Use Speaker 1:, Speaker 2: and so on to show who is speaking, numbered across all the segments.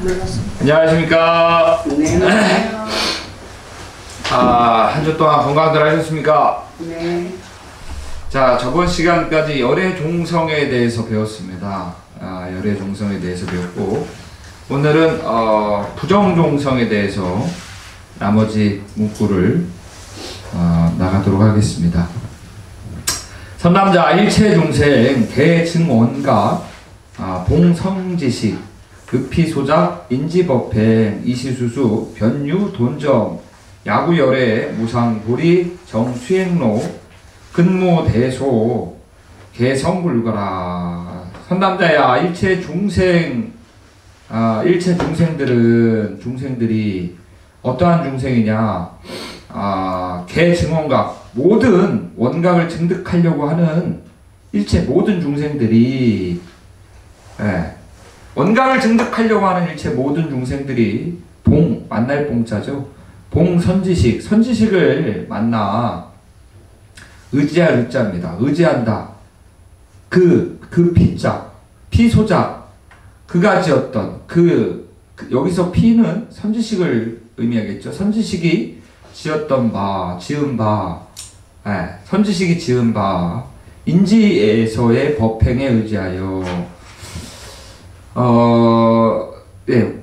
Speaker 1: 안녕하십니까.
Speaker 2: 네.
Speaker 1: 한 주 동안 건강들 하셨습니까?
Speaker 2: 네.
Speaker 1: 자, 저번 시간까지 열의 종성에 대해서 배웠습니다. 열의 종성에 대해서 배웠고, 오늘은 부정종성에 대해서 나머지 문구를 나가도록 하겠습니다. 선남자 일체중생 대증원각 봉성지식 급피소작 인지법행 이시수수 변유돈정 야구열애 무상보리 정수행로 근무대소 개성불가라. 선남자야 중생들이 어떠한 중생이냐? 개증원각 모든 원각을 증득하려고 하는 일체 모든 중생들이 원각을 증득하려고 하는 일체 모든 중생들이 만날 봉자죠. 선지식을 만나 의지할 의자입니다. 의지한다. 그 피자, 피소작, 그가 지었던 여기서 피는 선지식을 의미하겠죠. 선지식이 지은 바, 선지식이 지은 바, 인지에서의 법행에 의지하여,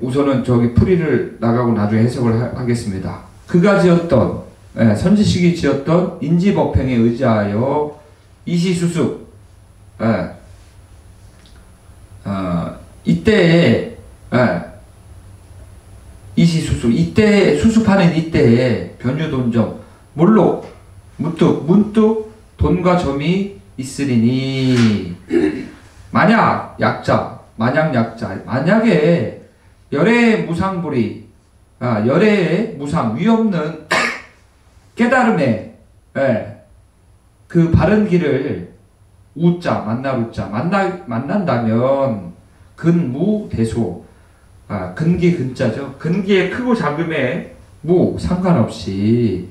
Speaker 1: 우선은 저기 풀이를 나가고 나중에 해석을 하겠습니다. 그가 지었던, 선지식이 지었던 인지법행에 의지하여 이시수수, 이때 수습하는 이때에 변유돈정 몰록 문득 돈과 점이 있으리니 만약에 열애의 무상불이 열애의 무상 위없는 깨달음에 그 바른 길을 만난다면 근무대소 근기 근자죠. 근기의 크고 작음에 상관없이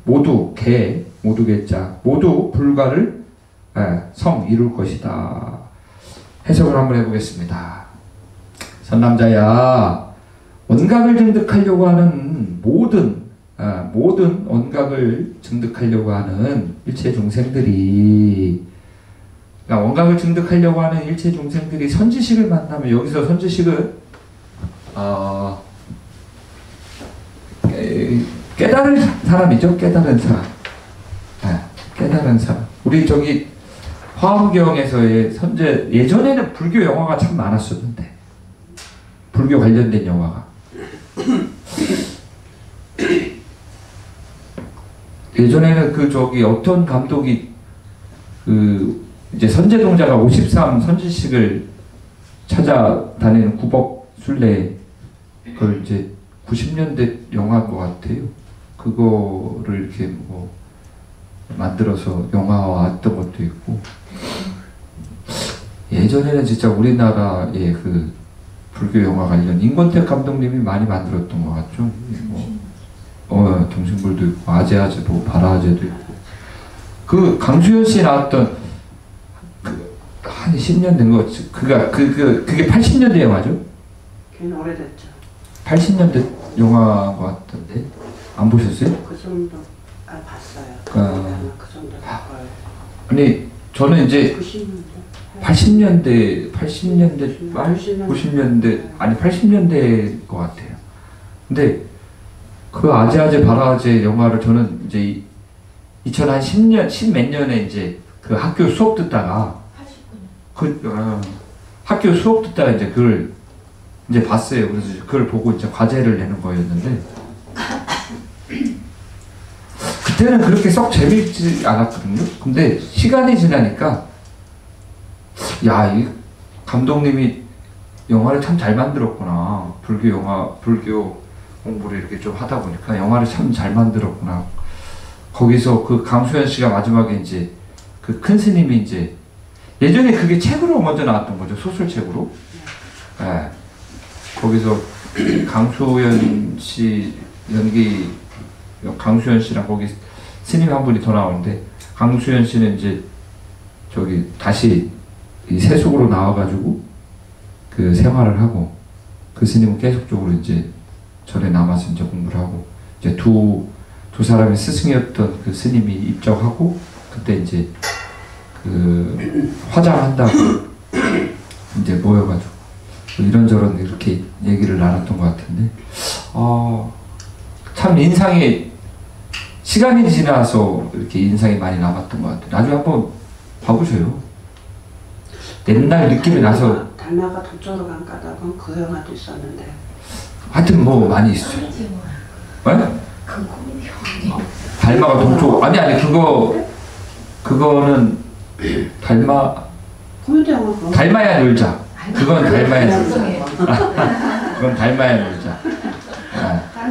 Speaker 1: 모두 개자 모두 불가를 이룰 것이다. 해석을 한번 해보겠습니다. 선남자야 원각을 증득하려고 하는 모든 원각을 증득하려고 하는 일체 중생들이 원각을 증득하려고 하는 일체 중생들이 선지식을 만나면 여기서 선지식은 깨달은 사람이죠. 깨달은 사람. 우리 저기 화엄경에서의 선제 예전에는 불교 영화가 참 많았었는데 불교 관련된 영화가 예전에는 어떤 감독이 이제 선제동자가 53 선지식을 찾아다니는 구법순례 그걸 이제 90년대 영화인 것 같아요. 그거를 이렇게 만들어서 영화화했던 것도 있고 예전에는 진짜 우리나라의 그 불교 영화 관련 임권택 감독님이 많이 만들었던 것 같죠. 동심불도 있고 아제아제도 바라아제도 있고 그 강수현 씨 나왔던 한 10년 된 거 그게 80년대 영화죠?
Speaker 2: 걔는 오래됐죠.
Speaker 1: 80년대 영화인 것 같던데 안 보셨어요?
Speaker 2: 그 정도 봤어요. 그 정도
Speaker 1: 아니 저는 이제 80년대 말 90년대 아니 80년대일 것 같아요. 근데 그 아제아제 바라아제 영화를 저는 이제 2010년 10몇 년에 이제 그 학교 수업 듣다가 학교 수업 듣다가 이제 그걸 이제 봤어요. 그래서 그걸 보고 이제 과제를 내는 거였는데 그때는 그렇게 썩 재밌지 않았거든요. 근데 시간이 지나니까 이 감독님이 영화를 참 잘 만들었구나. 불교 공부를 이렇게 좀 하다 보니까 영화를 참 잘 만들었구나. 거기서 그 강수현 씨가 마지막에 이제 그 큰 스님이 이제 예전에 그게 책으로 먼저 나왔던 거죠. 소설책으로. 거기서 강수현 씨 강수현 씨랑 거기 스님 한 분이 더 나오는데 강수현 씨는 이제 다시 이 세속으로 나와가지고 그 생활을 하고 그 스님은 계속적으로 이제 절에 남아서 이제 공부를 하고, 이제 두 사람의 스승이었던 그 스님이 입적하고, 그때 이제 그 화장한다고 이제 모여가지고 이런저런 이렇게 얘기를 나눴던 것 같은데, 참 인상이, 시간이 지나서 이렇게 인상이 많이 남았던 것 같아요. 나중에 한번 봐보세요. 옛날 느낌이 나서.
Speaker 2: 달마가 동쪽으로 간 까닭은 그 영화도 있었는데.
Speaker 1: 하여튼 뭐 많이 있어요. 네? 달마가 동쪽, 아니 그거는 달마,
Speaker 2: 코미디 영화 그거.
Speaker 1: 달마야 놀자. 그건 달마야 놀자. 그건 달마야 놀자.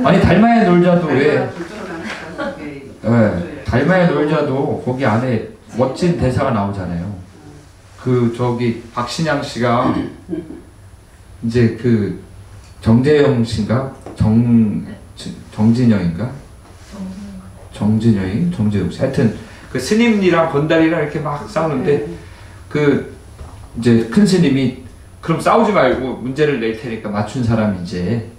Speaker 1: 아니 달마야 놀자도 왜? 네, 달마야 놀자도 거기 안에 멋진 대사가 나오잖아요. 그 저기 박신양 씨가 이제 그 정재영 씨인가 정진영인가 정재영 씨, 하여튼 그 스님이랑 건달이랑 이렇게 막 싸우는데 그 이제 큰 스님이 그럼 싸우지 말고 문제를 낼 테니까 맞춘 사람이 이제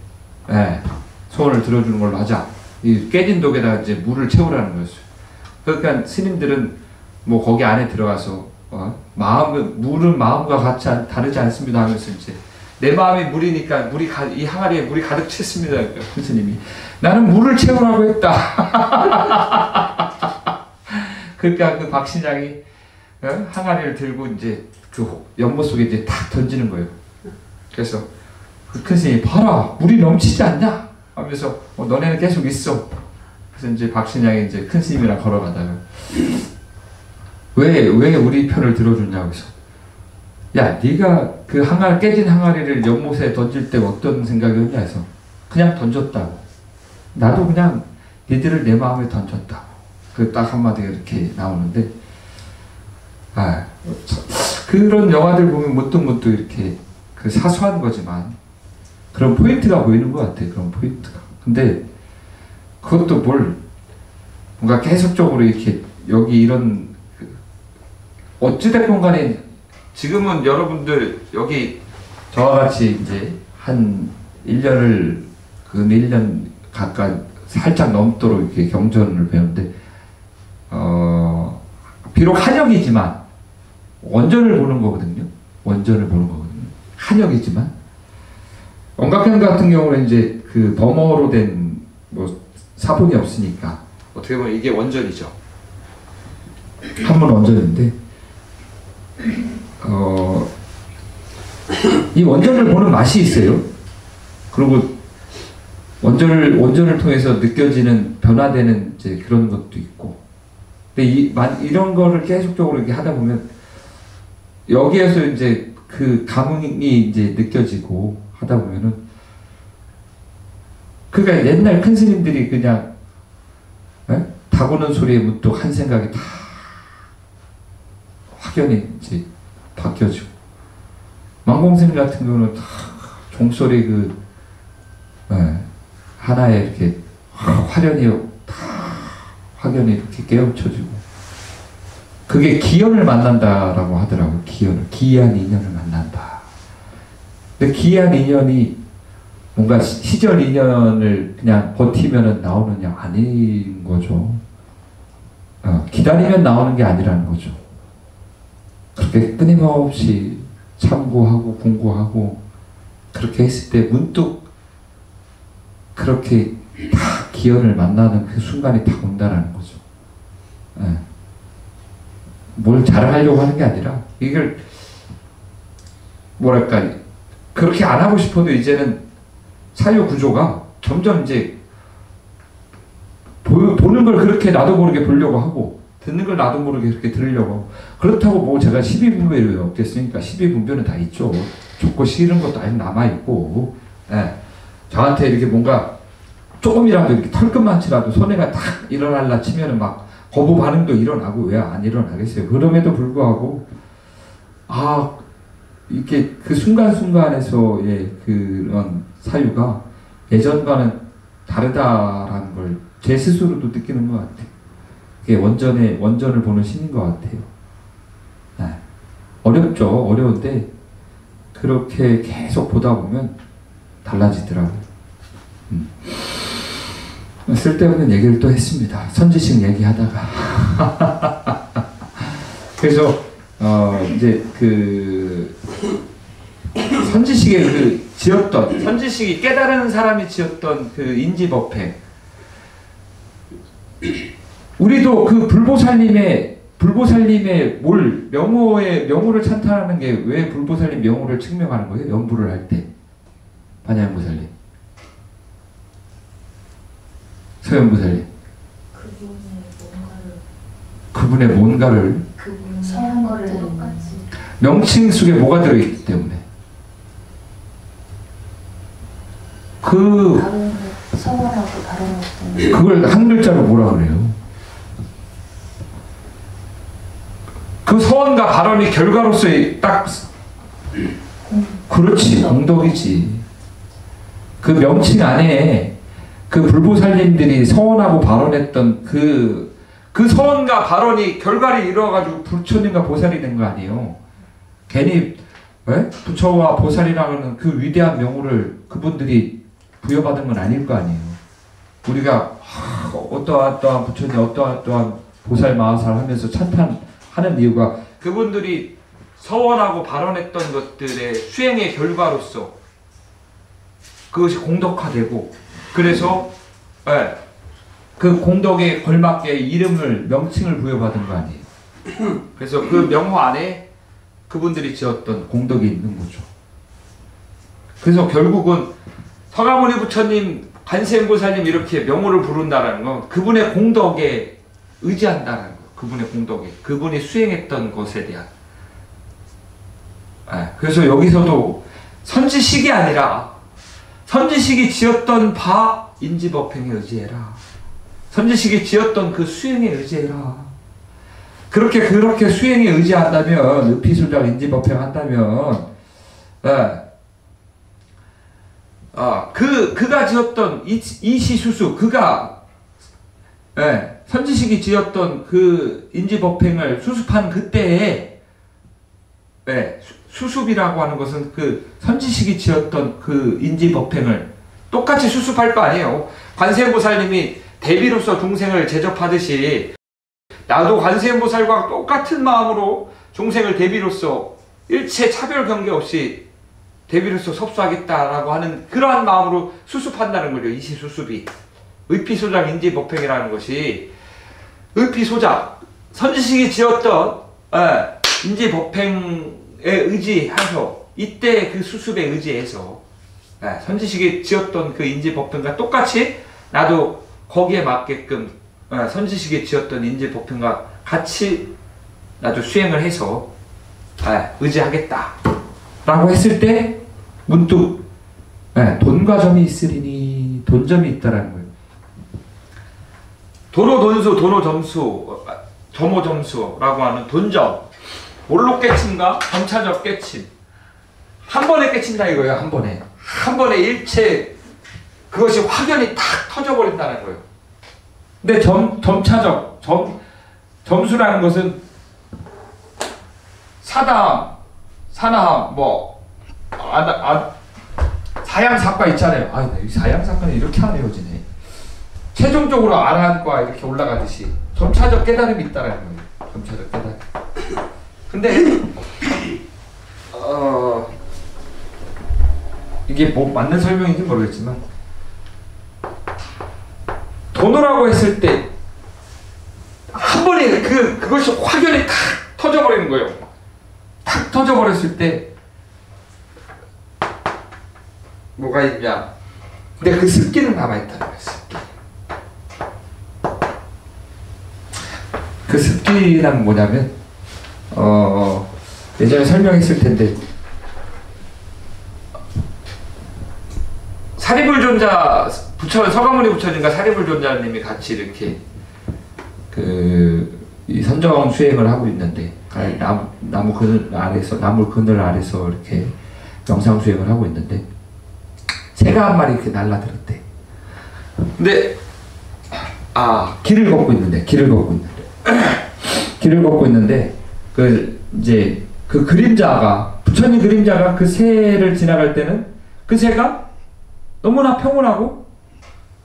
Speaker 1: 소원을 들어주는 걸로 하자. 이 깨진 독에다 이제 물을 채우라는 거였어요. 그러니까 스님들은 뭐 거기 안에 들어가서 물은 마음과 같이 다르지 않습니다 하면서 이제 내 마음이 물이니까 이 항아리에 물이 가득 찼습니다. 그러니까 큰 스님이 나는 물을 채우라고 했다. 그러니까 그 박신양이 항아리를 들고 이제 그 연못 속에 이제 탁 던지는 거예요. 그래서 그 큰 스님이 봐라 물이 넘치지 않냐 하면서 너네는 계속 있어. 그래서 이제 박신양이 이제 큰 스님이랑 걸어가다가 왜 우리 편을 들어줬냐고 해서 야 네가 그 깨진 항아리를 연못에 던질 때 어떤 생각이었냐 해서 그냥 던졌다고. 나도 그냥 니들을 내 마음에 던졌다고. 그 딱 한마디가 이렇게 나오는데 그런 영화들 보면 문득문득 이렇게 그 사소한 거지만 그런 포인트가 보이는 것 같아. 그런 포인트가. 근데 그것도 뭔가 계속적으로 이렇게 여기 이런 어찌됐건 간에 지금은 여러분들 여기 저와 같이 이제 한 1년을 1년 가까이 살짝 넘도록 이렇게 경전을 배우는데 비록 한역이지만 원전을 보는 거거든요. 한역이지만 원각형 같은 경우는 이제 그 범어로 된 뭐 사본이 없으니까 어떻게 보면 이게 원전이죠. 한문 원전인데 이 원전을 보는 맛이 있어요. 그리고 원전을 통해서 느껴지는 변화되는 이제 그런 것도 있고. 근데 이런 거를 계속적으로 이렇게 하다 보면 여기에서 이제 그 감흥이 이제 느껴지고 하다 보면은 그러니까 옛날 큰 스님들이 그냥 타고는 소리에 문득 한 생각이 다 확연히 이제 바뀌어지고 망공스님 같은 경우는 다 종소리 하나에 이렇게 화련히 다 확연히 이렇게 깨우쳐지고 그게 기연을 만난다라고 하더라고요. 기이한 인연을 만난다. 근데 기이한 인연이 뭔가 시절 인연을 그냥 버티면 나오는 게 아닌 거죠. 기다리면 나오는 게 아니라는 거죠. 그렇게 끊임없이 참고하고 공부하고 그렇게 했을 때 문득 그렇게 다 기연을 만나는 그 순간이 딱 온다라는 거죠. 뭘 자랑하려고 하는 게 아니라 이걸 뭐랄까 그렇게 안 하고 싶어도 이제는 사유 구조가 점점 이제 보는 걸 그렇게 나도 모르게 보려고 하고 듣는 걸 나도 모르게 그렇게 들으려고 하고 그렇다고 뭐 제가 12분별이 없겠습니까? 12분별은 다 있죠. 좋고 싫은 것도 아직 남아있고 저한테 이렇게 뭔가 조금이라도 이렇게 털끝만치라도 손해가 딱 일어날라 치면은 막 거부 반응도 일어나고 왜 안 일어나겠어요. 그럼에도 불구하고 이게 그 순간순간에서의 그런 사유가 예전과는 다르다라는 걸 제 스스로도 느끼는 것 같아요. 그게 원전을 보는 신인 것 같아요. 어렵죠. 어려운데 그렇게 계속 보다 보면 달라지더라고요. 쓸데없는 얘기를 또 했습니다. 선지식 얘기하다가. 그래서 이제 그 선지식의 그 지었던, 선지식이 깨달은 사람이 지었던 그 인지법행, 우리도 그 불보살님의 명호를 찬탄하는 게 왜 불보살님 명호를 측명하는 거예요? 연부를 할 때. 반야무살님, 서연무살님, 그분의 뭔가를
Speaker 3: 서한 거를 똑같이
Speaker 1: 명칭 속에 뭐가 들어있기 때문에
Speaker 3: 다른 서원하고 다른 것도
Speaker 1: 그걸 한 글자로 뭐라 그래요? 그 서원과 발언이 결과로서의 딱 그렇지, 공덕이지. 그 명칭 안에 그 불보살님들이 서원하고 발언했던 그 서원과 발언이 결과를 이루어가지고 부처님과 보살이 된 거 아니에요. 괜히 부처와 보살이라는 그 위대한 명호를 그분들이 부여받은 건 아닐 거 아니에요. 우리가 어떠한 부처님, 어떠한 보살 마하살 하면서 찬탄하는 이유가 그분들이 서원하고 발언했던 것들의 수행의 결과로서 그것이 공덕화되고, 그래서 그 공덕에 걸맞게 이름을, 명칭을 부여받은 거 아니에요. 그래서 그 명호 안에 그분들이 지었던 공덕이 있는 거죠. 그래서 결국은 서가모니 부처님, 관세음보살님 이렇게 명호를 부른다는 건 그분의 공덕에 의지한다는 거. 그분의 공덕에, 그분이 수행했던 것에 대한. 그래서 여기서도 선지식이 아니라 선지식이 지었던 바 인지법행에 의지해라. 선지식이 지었던 그 수행에 의지해라. 그렇게 수행에 의지한다면, 의피수작 인지법행 한다면, 그가 지었던 이시수수, 그가, 선지식이 지었던 그 인지법행을 수습한 그때에, 수습이라고 하는 것은 그 선지식이 지었던 그 인지법행을 똑같이 수습할 거 아니에요. 관세음보살님이 대비로서 중생을 제접하듯이 나도 관세음보살과 똑같은 마음으로 중생을 대비로서 일체 차별 경계 없이 대비로서 섭수하겠다라고 하는 그러한 마음으로 수습한다는 거죠. 이시수습이. 의피소작 인지법행이라는 것이 의피소작, 선지식이 지었던 인지법행에 의지해서, 이때 그 수습에 의지해서 선지식이 지었던 그 인지법행과 똑같이 나도 거기에 맞게끔 선지식이 지었던 인지법행과 같이 나도 수행을 해서 의지하겠다 라고 했을 때 문득 돈과 점이 있으리니, 돈점이 있다라는 거예요. 도노돈수, 도노점수, 점오점수라고 하는 돈점, 몰록 깨침과 점차적 깨침, 한 번에 깨친다 이거예요. 한 번에 일체 그것이 확연히 탁 터져버린다는 거예요. 근데 점차적, 점수라는 것은 사담, 사나함, 사양사과 있잖아요. 이 사양사과는 이렇게 안 헤어지네. 최종적으로 아라한과 이렇게 올라가듯이 점차적 깨달음이 있다는 거예요. 점차적 깨달음. 근데 이게 뭐 맞는 설명인지 모르겠지만, 도노라고 했을 때 한 번에 그것이 확연히 탁 터져버리는 거예요. 탁 터져버렸을 때 뭐가 있냐? 근데 그 습기는 남아있다는 거예요. 습기. 그 습기란 뭐냐면 예전에 설명했을 텐데, 사리불존자 서가모니 부처님과 사리불존자님이 같이 이렇게 이 선정 수행을 하고 있는데, 나무 그늘 아래서 이렇게 명상 수행을 하고 있는데 새가 한 마리 이렇게 날라들었대. 근데 길을 걷고 있는데 그 그림자가, 부처님 그림자가 그 새를 지나갈 때는 그 새가 너무나 평온하고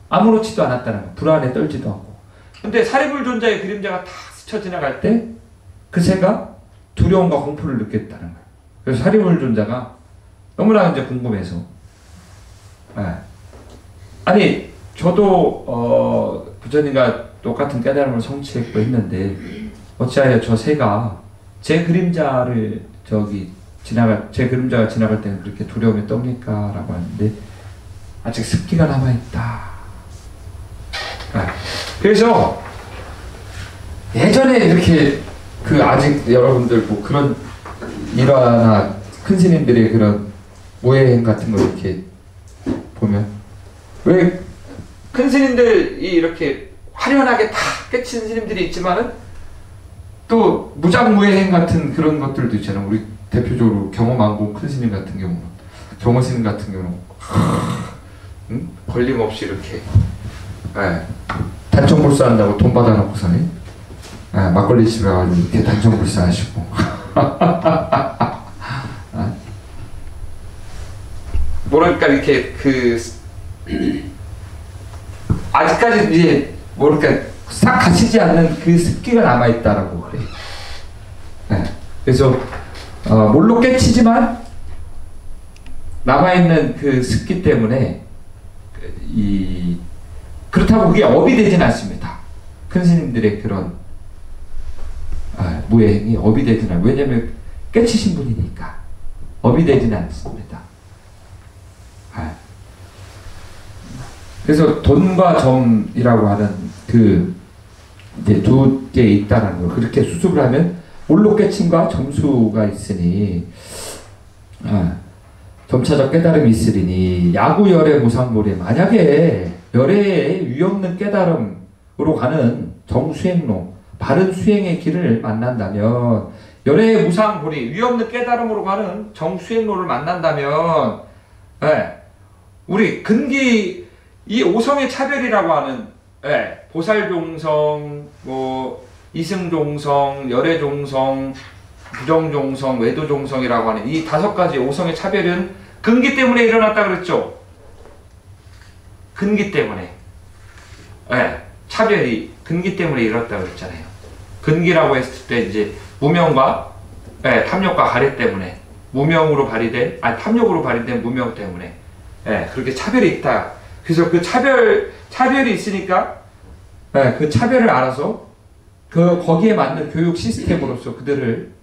Speaker 1: 아무렇지도 않았다는 거예요. 불안에 떨지도 않고. 근데 사리불존자의 그림자가 다 스쳐 지나갈 때 그 새가 두려움과 공포를 느꼈다는 거예요. 그래서 사리불존자가 너무나 이제 궁금해서, 아니 저도 부처님과 똑같은 깨달음을 성취했고 했는데 어찌하여 저 새가 제 그림자를 제 그림자가 지나갈 때는 그렇게 두려움에 떨니까? 라고 하는데 아직 습기가 남아있다. 그래서 예전에 이렇게 아직 여러분들 뭐 그런 일화나 큰 스님들의 그런 무예행 같은 거 이렇게 보면 왜 큰 스님들이 이렇게 화려하게 다 깨친 스님들이 있지만은 또 무장무예행 같은 그런 것들도 있잖아요. 우리 대표적으로 경험왕공 큰 스님 같은 경우는, 경호 스님 같은 경우는 걸림없이 이렇게 단청불사한다고 돈 받아놓고서는 막걸리 집에 가서 이렇게 단청불사하시고 뭐랄까 이렇게 아직까지 이제 뭐랄까 싹 갇히지 않는 그 습기가 남아있다라고 그래요. 그래서 몰로 깨치지만 남아있는 그 습기 때문에 그렇다고 그게 업이 되진 않습니다. 큰 스님들의 그런 무예행이 업이 되진 않아요. 왜냐면 깨치신 분이니까 업이 되진 않습니다. 그래서 돈과 점이라고 하는 이제 두 개 있다는 거. 그렇게 수습을 하면 몰로 깨침과 점수가 있으니 점차적 깨달음이 있으리니 야구 열애 무상고래. 만약에 열애의 위없는 깨달음으로 가는 정수행로, 바른 수행의 길을 만난다면, 열애의 무상고리, 위없는 깨달음으로 가는 정수행로를 만난다면, 우리 근기 이 오성의 차별이라고 하는 보살종성, 이승종성, 열애종성, 부정종성, 외도종성이라고 하는 이 5가지 오성의 차별은 근기 때문에 일어났다 그랬죠. 근기 때문에 차별이 근기 때문에 일어났다 그랬잖아요. 근기라고 했을 때 이제 무명과 탐욕과 가래 때문에 무명으로 발휘된 탐욕으로 발휘된 무명 때문에 그렇게 차별이 있다. 그래서 그 차별이 있으니까 그 차별을 알아서 거기에 맞는 교육 시스템으로서 그들을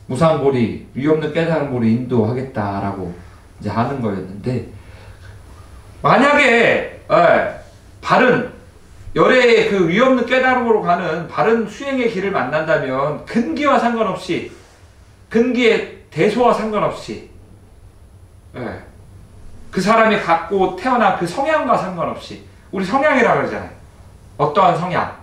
Speaker 1: 무상고리, 위없는 깨달음으로 인도하겠다라고 이제 하는 거였는데, 만약에 바른 열애의 그 위없는 깨달음으로 가는 바른 수행의 길을 만난다면 근기와 상관없이, 근기의 대소와 상관없이, 그 사람이 갖고 태어난 그 성향과 상관없이, 우리 성향이라고 그러잖아요. 어떠한 성향?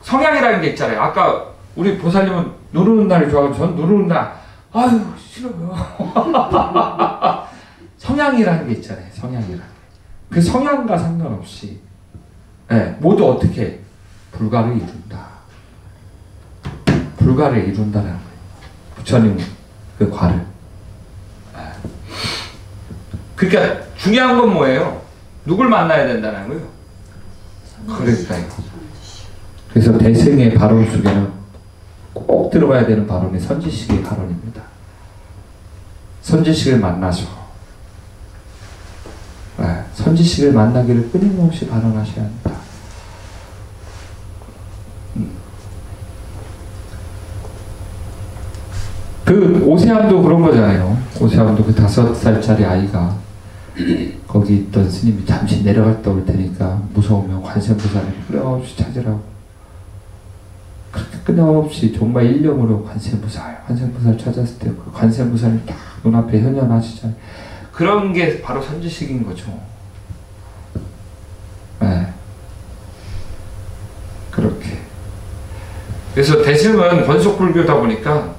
Speaker 1: 성향이라는 게 있잖아요. 아까 우리 보살님은 누르는 날을 좋아하고 전 누르는 날 아유 싫어요. 성향이라는 게 있잖아요. 성향이라는 게. 그 성향과 상관없이 모두 어떻게 불가를 이룬다. 불가를 이룬다는 거예요. 부처님 그 과를. 그러니까 중요한 건 뭐예요? 누굴 만나야 된다는 거예요. 그러니까요. 그래서 대승의 발언 속에는 꼭 들어가야 되는 발언이 선지식의 발언입니다. 선지식을 만나서 선지식을 만나기를 끊임없이 발언하셔야 합니다. 그 오세암도 그런 거잖아요. 오세암도 그 5살짜리 아이가 거기 있던 스님이 잠시 내려갔다 올 테니까 무서우면 관세음보살을 끊임없이 찾으라고. 그렇게 끊임없이 정말 일념으로 관세음보살 찾았을 때 그 관세음보살이 딱 눈앞에 현현하시잖아요. 그런 게 바로 선지식인 거죠. 그렇게. 그래서 대승은 권속불교다 보니까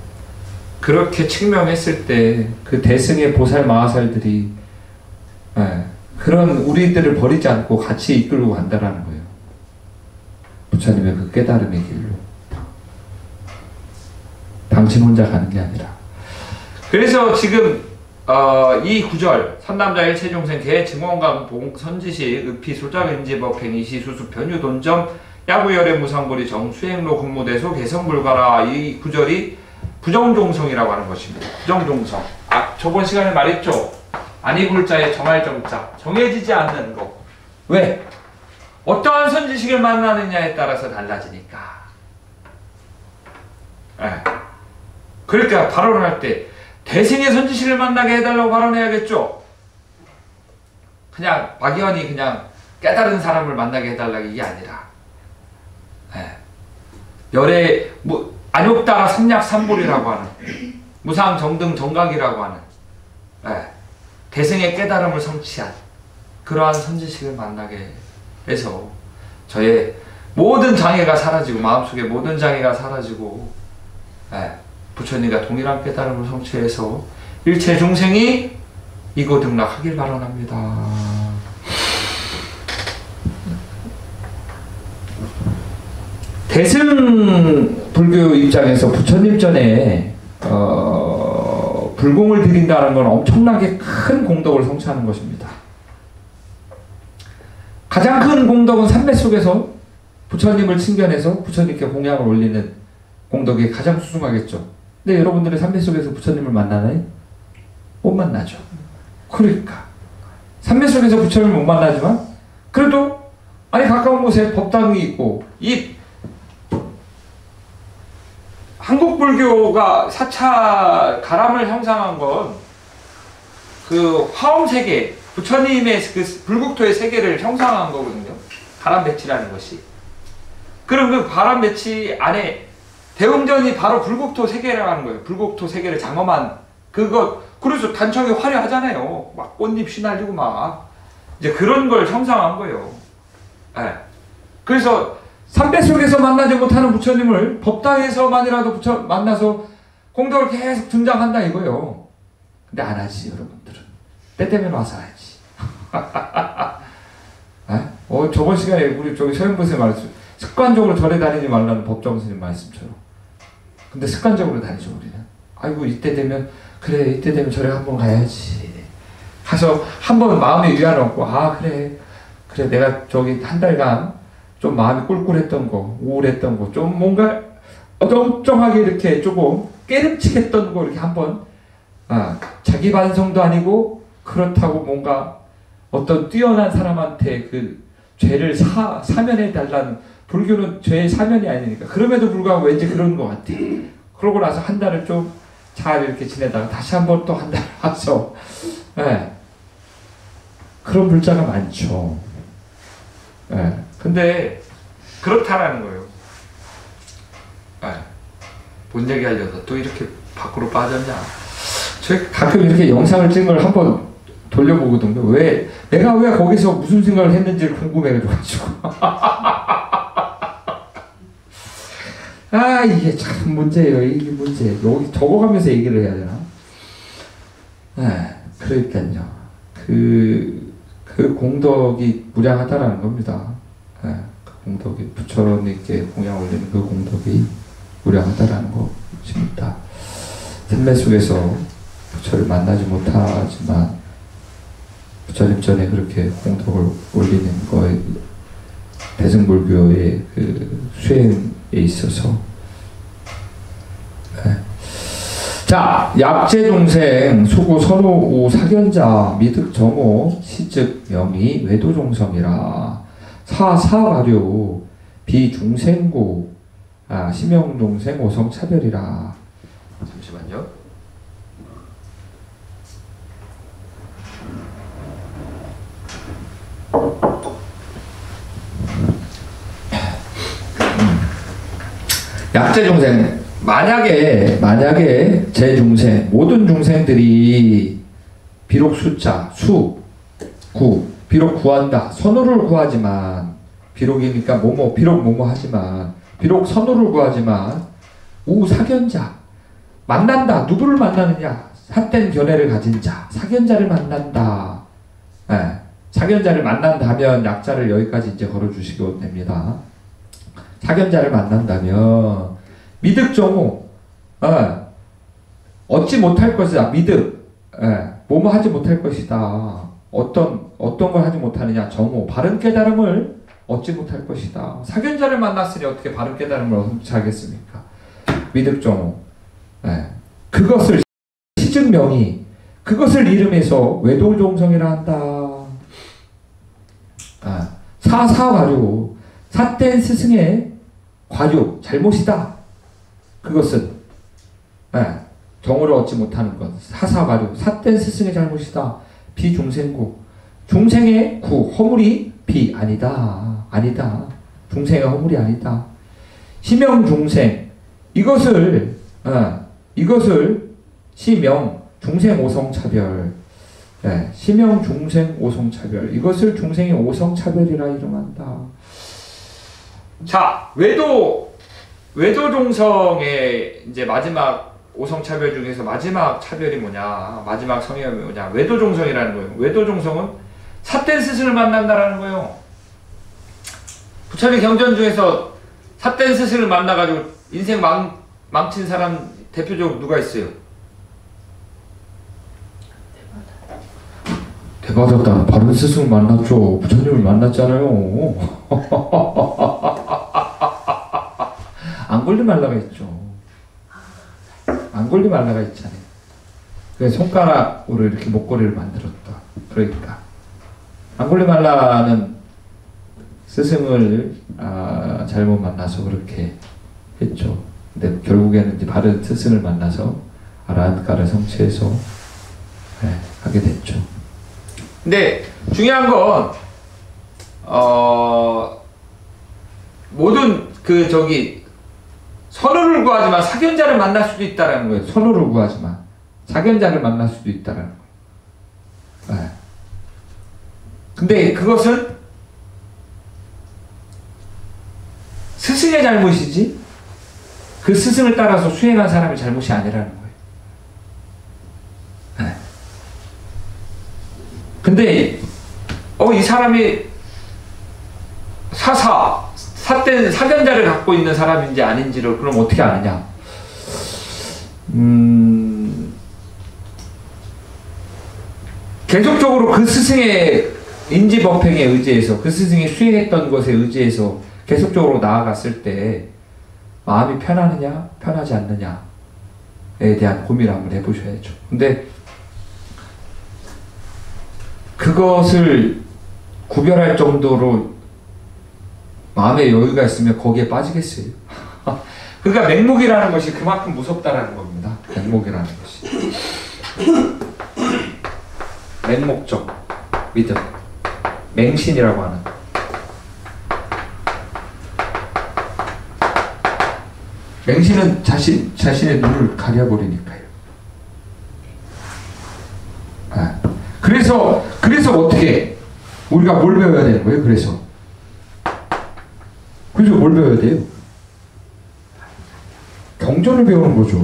Speaker 1: 그렇게 측명했을 때 그 대승의 보살 마하살들이 그런 우리들을 버리지 않고 같이 이끌고 간다라는 거예요. 부처님의 그 깨달음의 길로. 당신 혼자 가는 게 아니라. 그래서 지금 이 구절 선남자 일체중생 개 증원강 봉 선지식 읍피 소작인지법 행이시 수수 변유 돈점 야구열의 무상보리 정수행로 근무대소 개성불가라 이 구절이 부정종성이라고 하는 것입니다. 부정종성. 저번 시간에 말했죠. 아니굴자의 정할 정자 정해지지 않는 거. 왜? 어떠한 선지식을 만나느냐에 따라서 달라지니까. 그러니까 발언할 때 대승의 선지식을 만나게 해달라고 발언해야겠죠. 그냥 막연히 그냥 깨달은 사람을 만나게 해달라고 이게 아니라 열의 안욕따라 삼약삼볼이라고 하는 무상 정등 정각이라고 하는 대승의 깨달음을 성취한 그러한 선지식을 만나게 해서 저의 모든 장애가 사라지고 마음속에 모든 장애가 사라지고 부처님과 동일한 깨달음을 성취해서 일체 중생이 이고등락하길 바라랍니다. 대승 불교 입장에서 부처님 전에 불공을 드린다는 건 엄청나게 큰 공덕을 성취하는 것입니다. 가장 큰 공덕은 삼매 속에서 부처님을 칭견해서 부처님께 공양을 올리는 공덕이 가장 수승하겠죠. 근데 여러분들이 삼매 속에서 부처님을 만나나요? 못 만나죠. 그러니까 삼매 속에서 부처님을 못 만나지만 그래도 가까운 곳에 법당이 있고 이 한국 불교가 4차 가람을 형성한 건 그 화엄 세계, 부처님의 그 불국토의 세계를 형성한 거거든요. 가람 배치라는 것이. 그럼 그 가람 배치 안에 대웅전이 바로 불국토 세계라는 거예요. 불국토 세계를 장엄한 그거. 그래서 단청이 화려하잖아요. 막 꽃잎 휘날리고 막 이제 그런 걸 형성한 거예요. 그래서 삼배 속에서 만나지 못하는 부처님을 법당에서만이라도 만나서 공덕을 계속 등장한다 이거예요. 근데 안 하지 여러분들은. 때 되면 와서 하지. 저번 시간에 우리 저기 서영보선생님 말했어요. 습관적으로 절에 다니지 말라는 법정스님 말씀처럼. 근데 습관적으로 다니죠 우리는. 아이고 이때 되면 그래 이때 되면 절에 한번 가야지. 가서 한번 마음에 위안 얻고 그래 내가 저기 한 달간 좀 마음이 꿀꿀했던 거, 우울했던 거, 좀 뭔가 어정쩡하게 이렇게 조금 깨름칙했던 거 이렇게 한번 자기 반성도 아니고 그렇다고 뭔가 어떤 뛰어난 사람한테 그 죄를 사면해 달라는 불교는 죄의 사면이 아니니까 그럼에도 불구하고 왠지 그런 것 같아. 그러고 나서 한 달을 좀 잘 이렇게 지내다가 다시 한번 또 한 달 와서 그런 불자가 많죠. 근데 그렇다라는 거예요. 뭔 얘기 하려다 또 이렇게 밖으로 빠졌냐. 저 가끔 이렇게 영상을 찍은 걸 한번 돌려보거든요. 내가 왜 거기서 무슨 생각을 했는지를 궁금해가지고. 이게 참 문제예요. 이게 문제. 여기 적어가면서 얘기를 해야 되나? 그러니까요. 그 공덕이 무량하다라는 겁니다. 그 공덕이 부처님께 공양 올리는 그 공덕이 무량하다라는 것입니다. 삼매 속에서 부처를 만나지 못하지만 부처님 전에 그렇게 공덕을 올리는 거에 대승불교의 그 수행에 있어서 자, 약재종생, 수구, 선호, 사견자, 미득, 정오, 시즉, 명의, 외도종성이라 사가류, 비중생구, 심형동생, 오성차별이라. 잠시만요. 약재종생. 만약에 제 중생, 모든 중생들이 비록 숫자, 비록 구한다, 선호를 구하지만, 비록이니까 비록 하지만, 비록 선호를 구하지만, 우사견자, 만난다. 누구를 만나느냐? 삿된 견해를 가진 자, 사견자를 만난다. 사견자를 만난다면 약자를 여기까지 이제 걸어주시면 됩니다. 사견자를 만난다면, 미득정오, 얻지 못할 것이다. 미득, 뭐뭐 하지 못할 것이다. 어떤 걸 하지 못하느냐. 정오, 바른 깨달음을 얻지 못할 것이다. 사견자를 만났으니 어떻게 바른 깨달음을 얻지 하겠습니까? 미득정오. 네. 그것을 시증명이 그것을 이름해서 외도종성이라 한다. 사사과류, 삿된 스승의 과류, 잘못이다. 그것은 정오를 얻지 못하는 것. 사사과류, 삿된 스승의 잘못이다. 비중생구, 중생의 구, 허물이 비, 아니다. 아니다. 중생의 허물이 아니다. 시명중생, 이것을 시명, 중생 오성차별. 시명 중생 오성차별. 이것을 중생의 오성차별이라 이름한다. 자, 외도종성의 이제 마지막 오성차별 중에서 마지막 차별이 뭐냐? 마지막 성향이 뭐냐? 외도종성이라는 거예요. 외도종성은 삿된 스승을 만난다라는 거예요. 부처님 경전 중에서 삿된 스승을 만나가지고 인생 망친 사람 대표적으로 누가 있어요? 대받았다. 바른 스승을 만났죠. 부처님을 만났잖아요. 앙골리말라가 있죠. 앙골리말라가 있잖아요. 그래서 손가락으로 이렇게 목걸이를 만들었다. 그러니까 앙골리말라는 스승을 잘못 만나서 그렇게 했죠. 근데 결국에는 이제 바른 스승을 만나서 아라한가를 성취해서 하게 됐죠. 근데 중요한 건 모든 선우를 구하지만 사견자를 만날 수도 있다라는 거예요. 선우를 구하지만 사견자를 만날 수도 있다라는 거예요. 근데 그것은 스승의 잘못이지 그 스승을 따라서 수행한 사람의 잘못이 아니라는 거예요. 근데 이 사람이 삿된 사견자를 갖고 있는 사람인지 아닌지를 그럼 어떻게 아느냐? 계속적으로 그 스승의 인지법행에 의지해서 그 스승이 수행했던 것에 의지해서 계속적으로 나아갔을 때 마음이 편하느냐 편하지 않느냐에 대한 고민을 한번 해보셔야죠. 근데 그것을 구별할 정도로 마음의 여유가 있으면 거기에 빠지겠어요. 그러니까 맹목이라는 것이 그만큼 무섭다라는 겁니다. 맹목이라는 것이. 맹목적 믿음. 맹신이라고 하는. 맹신은 자신의 눈을 가려버리니까요. 그래서 어떻게 우리가 뭘 배워야 되는 거예요? 그래서 뭘 배워야 돼요? 경전을 배우는 거죠.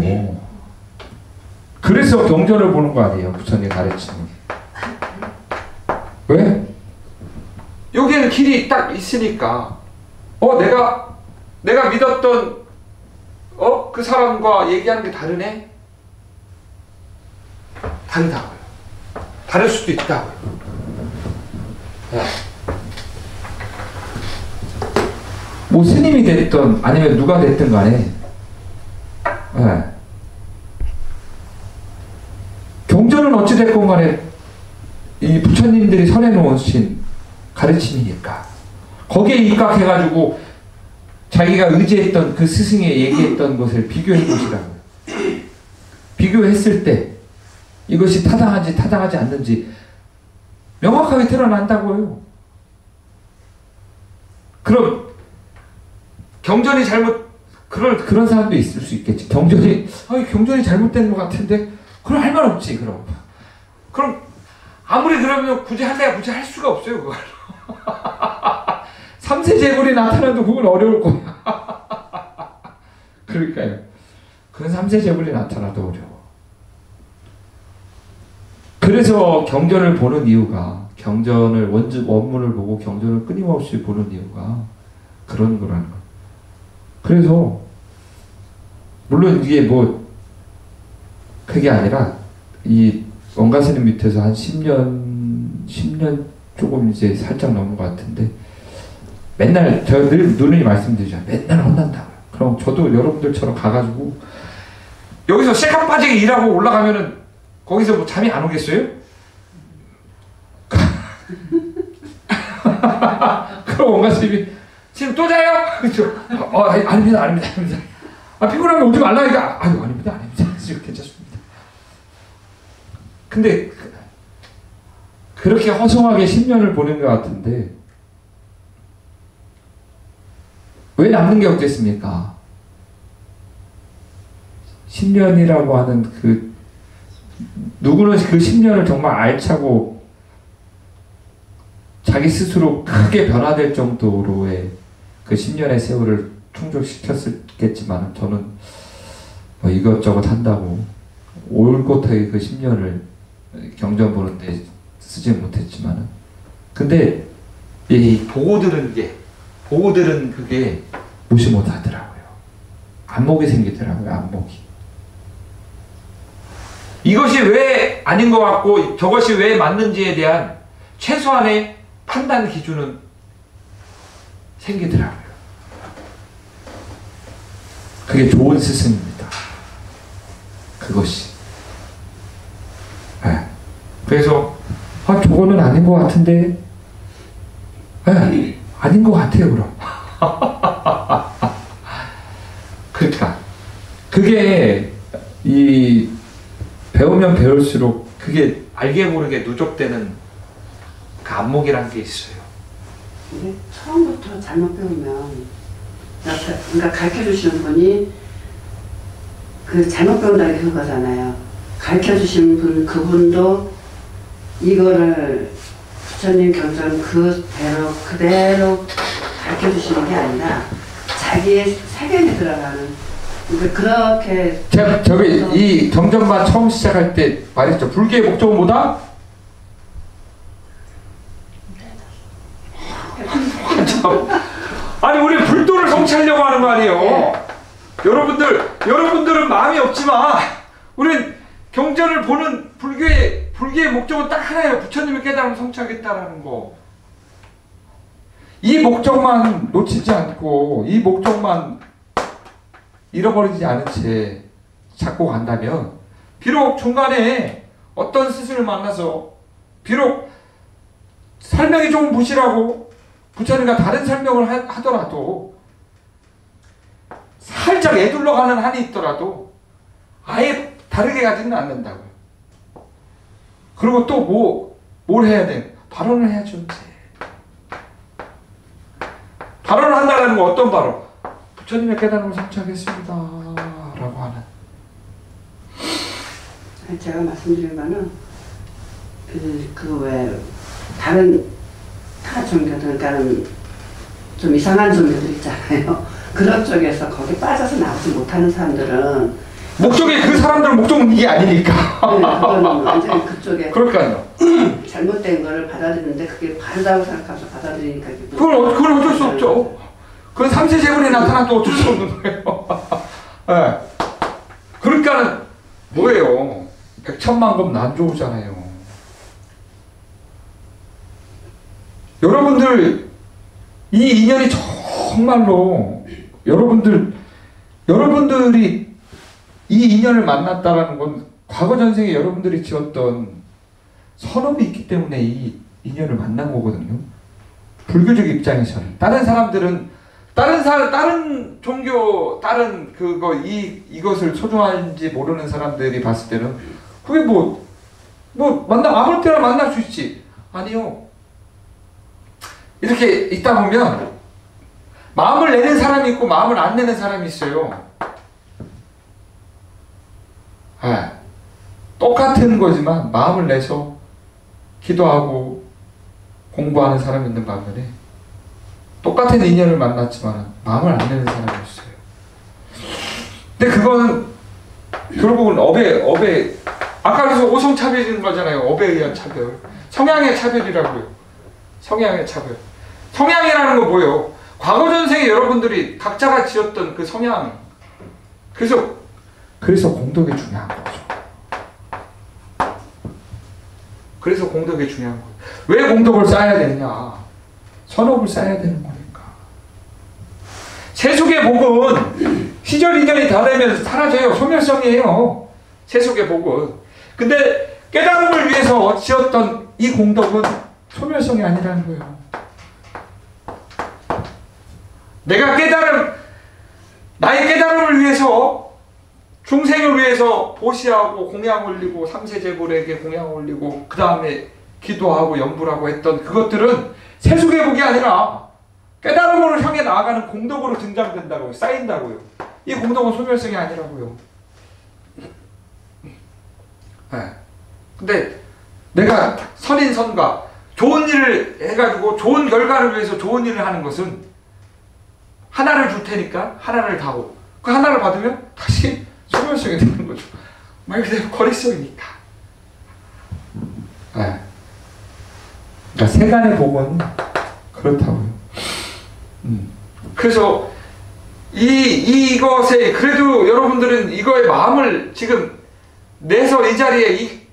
Speaker 1: 그래서 경전을 보는 거 아니에요? 부처님 가르치는 게. 왜? 여기에는 길이 딱 있으니까 내가 믿었던 그 사람과 얘기하는 게 다르네? 다르다고요. 다를 수도 있다고요. 뭐 스님이 됐든 아니면 누가 됐든 간에 경전은 어찌됐건 간에 이 부처님들이 선해놓으신 가르침이니까 거기에 입각해가지고 자기가 의지했던 그 스승이 얘기했던 것을 비교해 보시라고요. 비교했을 때 이것이 타당한지 타당하지 않는지 명확하게 드러난다고요. 그럼 경전이 그런 사람도 있을 수 있겠지. 경전이 잘못된 것 같은데 그럼 할 말 없지. 그럼 아무리 그러면 굳이 할 수가 없어요. 그걸. 삼세제불이 나타나도 그건 어려울 거야. 그러니까요. 그건 삼세제불이 나타나도 어려워. 그래서 경전을 보는 이유가 경전을 원문을 보고 경전을 끊임없이 보는 이유가 그런 거라는 거예요. 그래서 물론 이게 그게 아니라 이 원가스님 밑에서 한 10년 조금 이제 살짝 넘은 것 같은데 맨날 제가 늘 누누이 말씀드리죠. 맨날 혼난다고요. 그럼 저도 여러분들처럼 가가지고 여기서 셀카 빠지게 일하고 올라가면은 거기서 뭐 잠이 안 오겠어요? 그럼 원가스님이 지금 또 자요? 아닙니다. 피곤하면 오지 말라니까. 아닙니다. 지금 괜찮습니다. 근데 그렇게 허송하게 10년을 보낸 것 같은데 왜 남는 게 없겠습니까? 10년이라고 하는 그 누구는 그 10년을 정말 알차고 자기 스스로 크게 변화될 정도로의 그 10년의 세월을 충족시켰겠지만 저는 뭐 이것저것 한다고 올곧하게 그 10년을 경전 보는데 쓰지 못했지만 근데 이 보고들은 그게 무시 못하더라고요. 안목이 생기더라고요. 안목이. 이것이 왜 아닌 것 같고 저것이 왜 맞는지에 대한 최소한의 판단 기준은 생기더라고요. 그게 좋은 스승입니다. 그것이. 네. 그래서 저거는 아닌 것 같은데 네. 아닌 것 같아요. 그럼. 그러니까 그게 이 배우면 배울수록 그게 알게 모르게 누적되는 그 안목이라는 게 있어요.
Speaker 2: 근데 처음부터 잘못 배우면 그러니까 가르쳐 주시는 분이 그 잘못 배운다는 그거잖아요. 가르쳐 주시는 분 그분도 이거를 부처님 경전 그대로 가르쳐 주시는 게 아니라 자기의 세계에 들어가는 그러니까 그렇게
Speaker 1: 제가 이 경전만 처음 시작할 때 말했죠. 불교의 목적은 뭐다? 아니 우리 불도를 성취하려고 하는 거 아니에요. 네. 여러분들은 마음이 없지만 우린 경전을 보는 불교의 목적은 딱 하나예요. 부처님의 깨달음을 성취하겠다라는 거. 이 목적만 놓치지 않고 이 목적만 잃어버리지 않은 채 잡고 간다면 비록 중간에 어떤 스승을 만나서 비록 설명이 좀 부실하고 부처님과 다른 설명을 하더라도 살짝 애둘러 가는 한이 있더라도 아예 다르게 가지는 않는다고요. 그리고 또 뭘 해야 돼? 발언을 해야죠. 발언을 한다는 건 어떤 발언? 부처님의 깨달음을 성취하겠습니다 라고 하는.
Speaker 2: 제가 말씀드린 바는 그 왜 다른 타 종교들 그러니까 좀 이상한 종교들 있잖아요. 그런 쪽에서 거기 빠져서 나오지 못하는 사람들은
Speaker 1: 목적이 그 사람들은 목적은 이게 아니니까.
Speaker 2: 네, 그거는 완전히 그쪽에
Speaker 1: 그러니까요.
Speaker 2: 잘못된 거를 받아들이는데 그게 바르다고 생각하면서 받아들이니까
Speaker 1: 그건 어쩔 수 없죠. 그건 삼세제문에 나타나도 어쩔 수 없는 거예요. 네. 그러니까는 뭐예요? 백천만금 난조우잖아요. 여러분들 이 인연이 정말로 여러분들이 이 인연을 만났다라는 건 과거 전생에 여러분들이 지었던 선업이 있기 때문에 이 인연을 만난 거거든요. 불교적 입장에서는 다른 사람들은 다른 종교 다른 이것을 소중한지 모르는 사람들이 봤을 때는 그게 뭐 아무 때나 만날 수 있지. 아니요. 이렇게 있다 보면 마음을 내는 사람이 있고 마음을 안 내는 사람이 있어요. 네. 똑같은 거지만 마음을 내서 기도하고 공부하는 사람이 있는 반면에 똑같은 인연을 만났지만 마음을 안 내는 사람이 있어요. 근데 그거는 결국은 업에 아까 그래서 오성차별인 거잖아요. 업에 의한 차별. 성향의 차별이라고요. 성향의 차별. 성향이라는 거 뭐예요? 과거 전생에 여러분들이 각자가 지었던 그 성향. 그래서 공덕이 중요한 거죠. 그래서 공덕이 중요한 거예요. 왜 공덕을 쌓아야 되느냐? 선업을 쌓아야 되는 거니까. 세속의 복은 시절 인연이 다 되면 사라져요. 소멸성이에요. 세속의 복은. 근데 깨달음을 위해서 지었던 이 공덕은 소멸성이 아니라는 거예요. 내가 나의 깨달음을 위해서, 중생을 위해서 보시하고 공양 올리고 삼세제불에게 공양 올리고 그 다음에 기도하고 염불하고 했던 그것들은 세속의 복이 아니라 깨달음으로 향해 나아가는 공덕으로 증장된다고요. 쌓인다고요. 이 공덕은 소멸성이 아니라고요. 네. 근데 내가 선인선과 좋은 일을 해가지고 좋은 결과를 위해서 좋은 일을 하는 것은 하나를 줄 테니까 하나를 다오. 그 하나를 받으면 다시 소멸성이 되는 거죠. 말 그대로 거리성이니까. 네. 그러니까 세간의 복은 그렇다고요. 그래서 이것에 그래도 여러분들은 이거에 마음을 지금 내서 이 자리에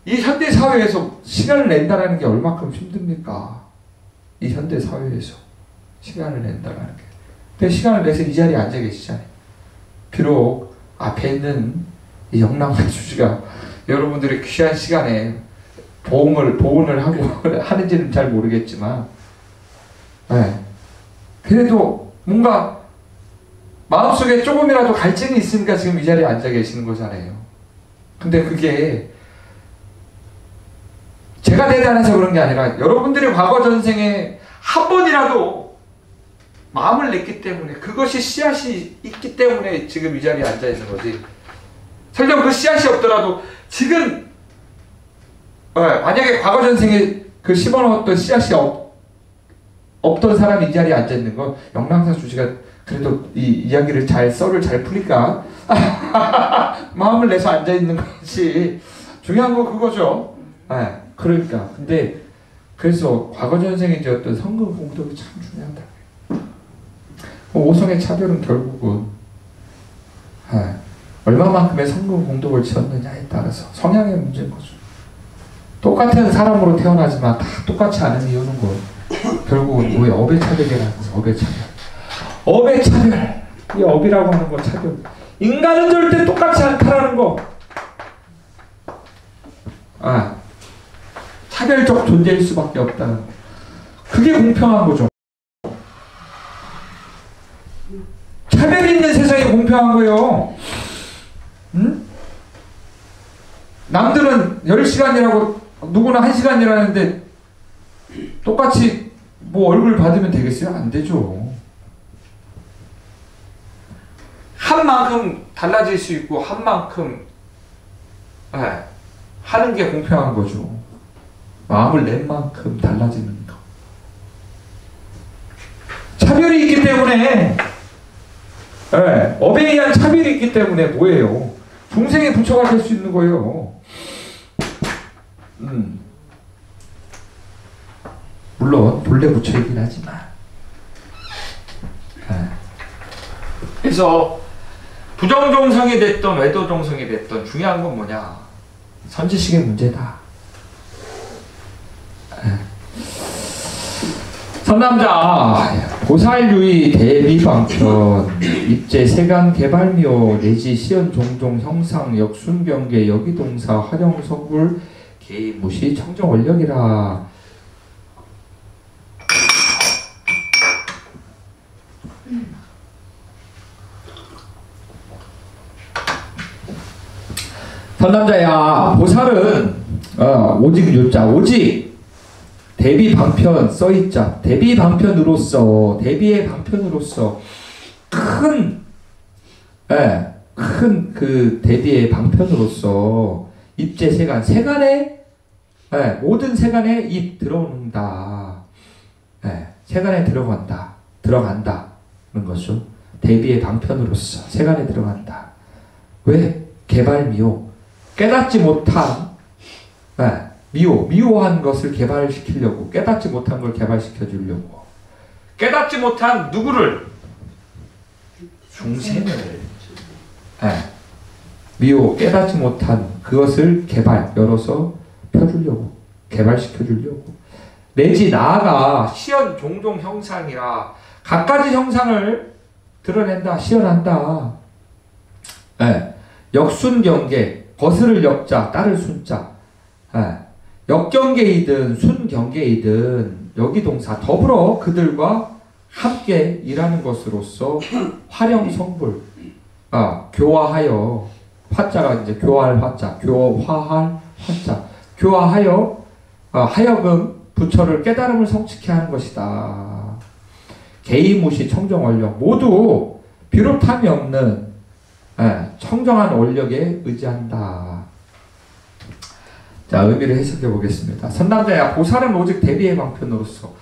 Speaker 1: 이 현대 사회에서 시간을 낸다는 게 얼마큼 힘듭니까? 이 현대 사회에서 시간을 낸다는 게. 근데 시간을 내서 이 자리에 앉아 계시잖아요. 비록 앞에 있는 이 영랑주지가 여러분들의 귀한 시간에 보온을 하고 하는지는 잘 모르겠지만, 네. 그래도 뭔가 마음속에 조금이라도 갈증이 있으니까 지금 이 자리에 앉아 계시는 거잖아요. 근데 그게 제가 대단해서 그런 게 아니라 여러분들이 과거 전생에 한 번이라도 마음을 냈기 때문에, 그것이 씨앗이 있기 때문에 지금 이 자리에 앉아 있는 거지. 설령 그 씨앗이 없더라도 지금 만약에 과거 전생에 그 심어놓았던 씨앗이 없던 사람이 이 자리에 앉아 있는 건 영랑사 주지가 그래도 이 이야기를 썰을 잘 풀니까 마음을 내서 앉아 있는 것이 중요한 건 그거죠. 네, 그러니까. 근데 그래서 과거 전생에 지었던 성금 공덕이 참 중요하다. 오성의 차별은 결국은 얼마만큼의 성금 공덕을 지었느냐에 따라서 성향의 문제인 거죠. 똑같은 사람으로 태어나지만 다 똑같이 아는 이유는 뭐 결국은 왜 업의 차별이라는 거예요. 업의 차별. 업의 차별. 이 업이라고 하는 거 차별. 인간은 절대 똑같지 않다라는 거. 차별적 존재일 수밖에 없다는 거. 그게 공평한 거죠. 차별이 있는 세상이 공평한 거예요. 응? 남들은 10시간이라고 누구나 1시간이라는데 똑같이 뭐 얼굴 받으면 되겠어요? 안 되죠. 한 만큼 달라질 수 있고 한 만큼 하는 게 공평한 거죠. 마음을 낸 만큼 달라지는 거. 차별이 있기 때문에 업에 의한 차별이 있기 때문에 뭐예요? 중생의 부처가 될 수 있는 거예요. 물론 본래 부처이긴 하지만. 그래서 부정종성이 됐던 외도종성이 됐던 중요한 건 뭐냐? 선지식의 문제다. 선남자 보살유의 대비방편 입제 세간 개발묘 내지 시연 종종 형상 역순경계 여기동사 활용성불 개무시 청정원력이라. 선남자야 보살은 오직 유자 오직 대비 방편 써있자. 대비 방편으로서 대비의 방편으로서 큰 그 대비의 방편으로서 입제 세간에 모든 세간에 입 들어온다. 세간에 들어간다는 것이죠. 대비의 방편으로서 세간에 들어간다. 왜? 개발미호 깨닫지 못한 미호한 것을 개발시키려고, 깨닫지 못한 걸 개발시켜 주려고. 깨닫지 못한 누구를? 중생을. 미호 깨닫지 못한 그것을 열어서 펴주려고. 개발시켜 주려고. 내지 나아가 시연 종종 형상이라 갖가지 형상을 드러낸다, 시연한다. 예. 역순경계, 거스를 역자, 따를 순자. 예. 역경계이든 순경계이든 여기동사 더불어 그들과 함께 일하는 것으로서 활용성불, 교화하여, 화자가 이제 교화할 화자, 교화할 화자, 교화하여 하여금 부처를 깨달음을 성취케 하는 것이다. 개이무시 청정원력 모두 비롯함이 없는 청정한 원력에 의지한다. 자, 의미를 해석해 보겠습니다. 선남자야, 보살은 오직 대비의 방편으로서.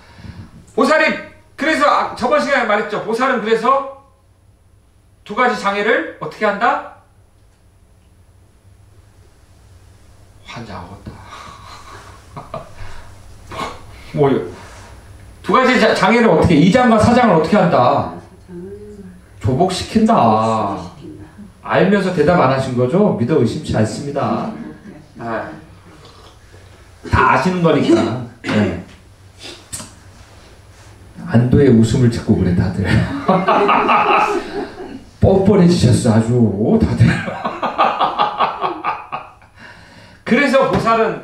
Speaker 1: 보살이 그래서 저번 시간에 말했죠. 보살은 그래서 두 가지 장애를 어떻게 한다? 환장하겠다. 두 가지 장애를 어떻게, 이장과 사장을 어떻게 한다? 조복시킨다. 알면서 대답 안 하신 거죠? 믿어 의심치 않습니다. 다 아시는 거니까. 네. 안도의 웃음을 짓고 그래 다들. 뻔뻔해지셨어 아주 다들. 그래서 보살은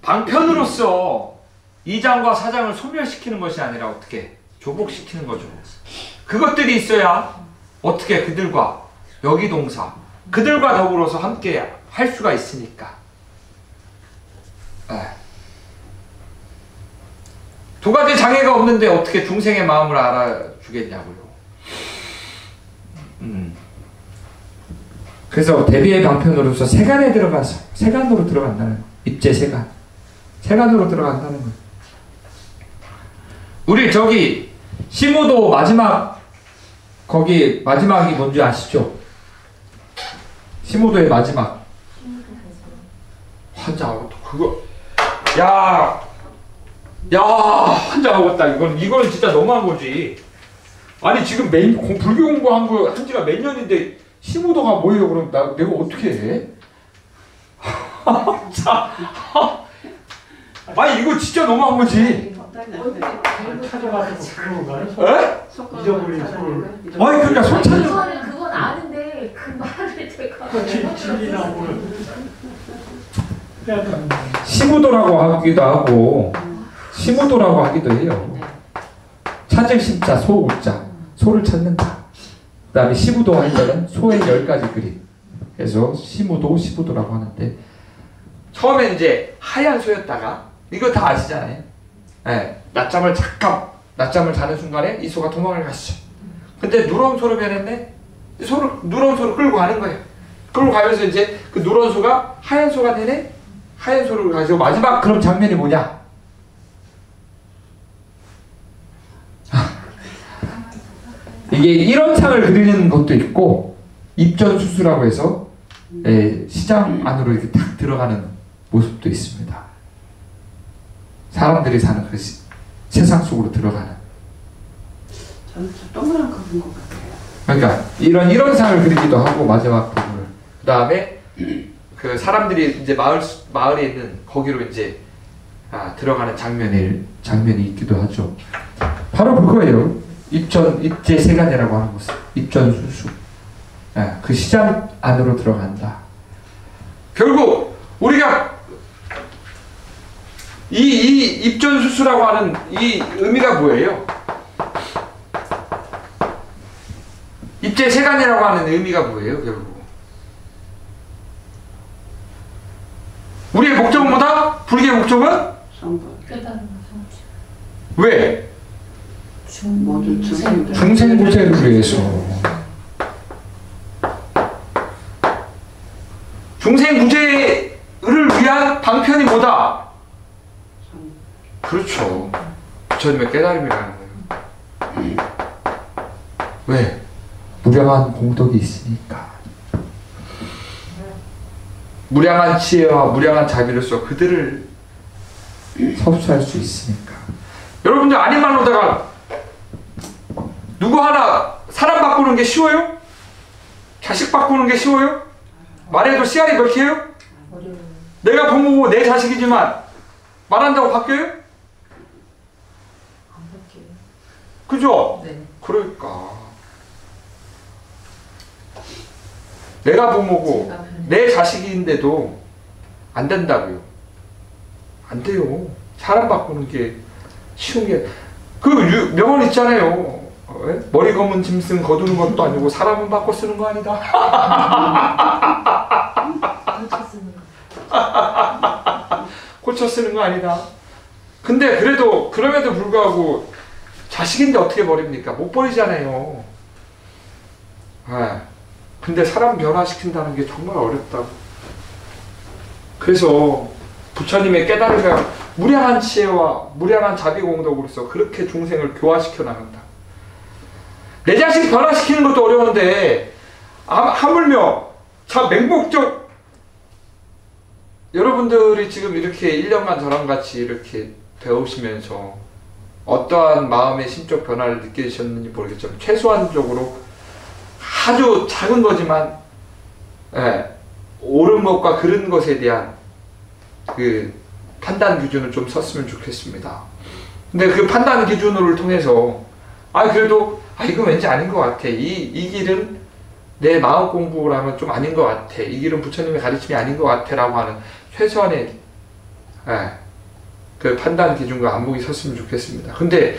Speaker 1: 방편으로서 이장과 사장을 소멸시키는 것이 아니라 어떻게 조복시키는 거죠. 그것들이 있어야 어떻게 그들과 여기동사, 그들과 더불어서 함께 할 수가 있으니까. 두 가지 장애가 없는데 어떻게 중생의 마음을 알아주겠냐고요. 그래서 대비의 방편으로서 세간에 들어가서, 세간으로 들어간다는 거. 입제 세간. 세간으로 들어간다는 거. 우리 저기 시무도 마지막, 거기 마지막이 뭔지 아시죠? 시무도의 마지막. 환장하고 또 그거, 환장하겠다. 이건 진짜 너무한 거지. 아니 지금 불교 공부한 거 한 지가 몇 년인데 시무도가 뭐예요? 그럼 내가 어떻게 해? 아니 이거 진짜 너무한 거지.
Speaker 4: 찾아가지고 그런가요?
Speaker 1: 에?
Speaker 4: 잊어버린 소를.
Speaker 1: 아니 그러니까 손 찾는.
Speaker 3: 그건 아는데 그 말을 제가
Speaker 4: 진리라고
Speaker 1: 시무도라고 하기도 하고 시무도라고 하기도 해요. 찾을 심자 소우자, 소를 찾는다. 그 다음에 시무도 할 때는 소의 10가지 그림. 그래서 시무도, 시무도라고 하는데, 처음에 이제 하얀 소였다가 이거 다 아시잖아요. 낮잠을 자는 순간에 이 소가 도망을 갔어. 근데 누런 소로 변했네. 누런 소를 끌고 가는 거예요. 끌고 가면서 이제 그 누런 소가 하얀 소가 되네. 하얀 소를 가지고 마지막 그런 장면이 뭐냐? 이게 일원상을 그리는 것도 있고 입전수수라고 해서 시장 안으로 이렇게 탁 들어가는 모습도 있습니다. 사람들이 사는 그 세상 속으로 들어가는.
Speaker 2: 저는 동그란 거 본 것 같아요.
Speaker 1: 그러니까 이런 일원상을 그리기도 하고 마지막 부분을. 그 다음에 그 사람들이 이제 마을에 있는 거기로 이제 들어가는 장면이 있기도 하죠. 바로 그거예요. 입제 세간이라고 하는 것은 입전수수. 그 시장 안으로 들어간다. 결국 우리가 이 입전수수라고 하는 이 의미가 뭐예요? 입제 세간이라고 하는 의미가 뭐예요? 결국 우리의 목적은 뭐다? 불교의 목적은?
Speaker 2: 성불.
Speaker 3: 깨달은 성취.
Speaker 1: 왜?
Speaker 2: 모든 중생들.
Speaker 1: 중생 구제를 위해서. 중생 구제를 위한 방편이 뭐다? 그렇죠. 부처님의 깨달음이라는 거예요. 왜? 무량한 공덕이 있으니까. 무량한 지혜와 무량한 자비로서 그들을 섭수할 수 있으니까. 여러분들 아닌 말로다가 누구 하나 사람 바꾸는 게 쉬워요? 자식 바꾸는 게 쉬워요? 말해도 씨알이 몇 개요? 내가 부모고 내 자식이지만 말한다고 바뀌어요?
Speaker 3: 안 볼게요.
Speaker 1: 그죠?
Speaker 3: 네.
Speaker 1: 그러니까 내가 부모고
Speaker 3: 제가 변해.
Speaker 1: 내 자식인데도 안 된다고요. 안 돼요. 사람 바꾸는 게 쉬운 게 그 명언 있잖아요. 머리 검은 짐승 거두는 것도 아니고 사람은 바꿔 쓰는 거 아니다.
Speaker 3: 고쳐 쓰는 거.
Speaker 1: 고쳐 쓰는 거 아니다. 근데 그래도 그럼에도 불구하고 자식인데 어떻게 버립니까? 못 버리잖아요. 근데 사람 변화시킨다는 게 정말 어렵다고. 그래서 부처님의 깨달음과 무량한 지혜와 무량한 자비공덕으로서 그렇게 중생을 교화시켜 나간다. 내 자식 변화시키는 것도 어려운데 하물며 참 맹목적 여러분들이 지금 이렇게 1년간 저랑 같이 이렇게 배우시면서 어떠한 마음의 심적 변화를 느끼셨는지 모르겠지만 최소한적으로 아주 작은 거지만 옳은 것과 그른 것에 대한 그 판단 기준을 좀 섰으면 좋겠습니다. 근데 그 판단 기준을 통해서 그래도 이건 왠지 아닌 것 같아. 이 길은 내 마음 공부라면 좀 아닌 것 같아. 이 길은 부처님의 가르침이 아닌 것 같아 라고 하는 최소한의 그 판단 기준과 안목이 섰으면 좋겠습니다. 근데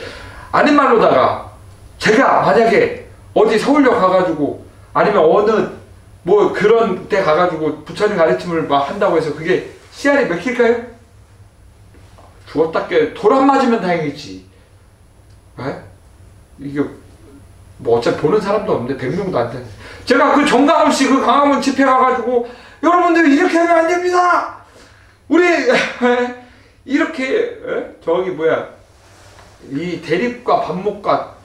Speaker 1: 아닌 말로다가 제가 만약에 어디 서울역 가가지고 아니면 어느 뭐 그런 데 가가지고 부처님 가르침을 막 한다고 해서 그게 씨알이 맥힐까요? 죽었다 깨 돌 안 맞으면 다행이지. 이게 뭐 어차피 보는 사람도 없는데 100명도 안 되는데 제가 그 정강훈씨 그 강화문 집회 가가지고 여러분들 이렇게 하면 안 됩니다. 우리 이렇게 저기 뭐야 이 대립과 반목과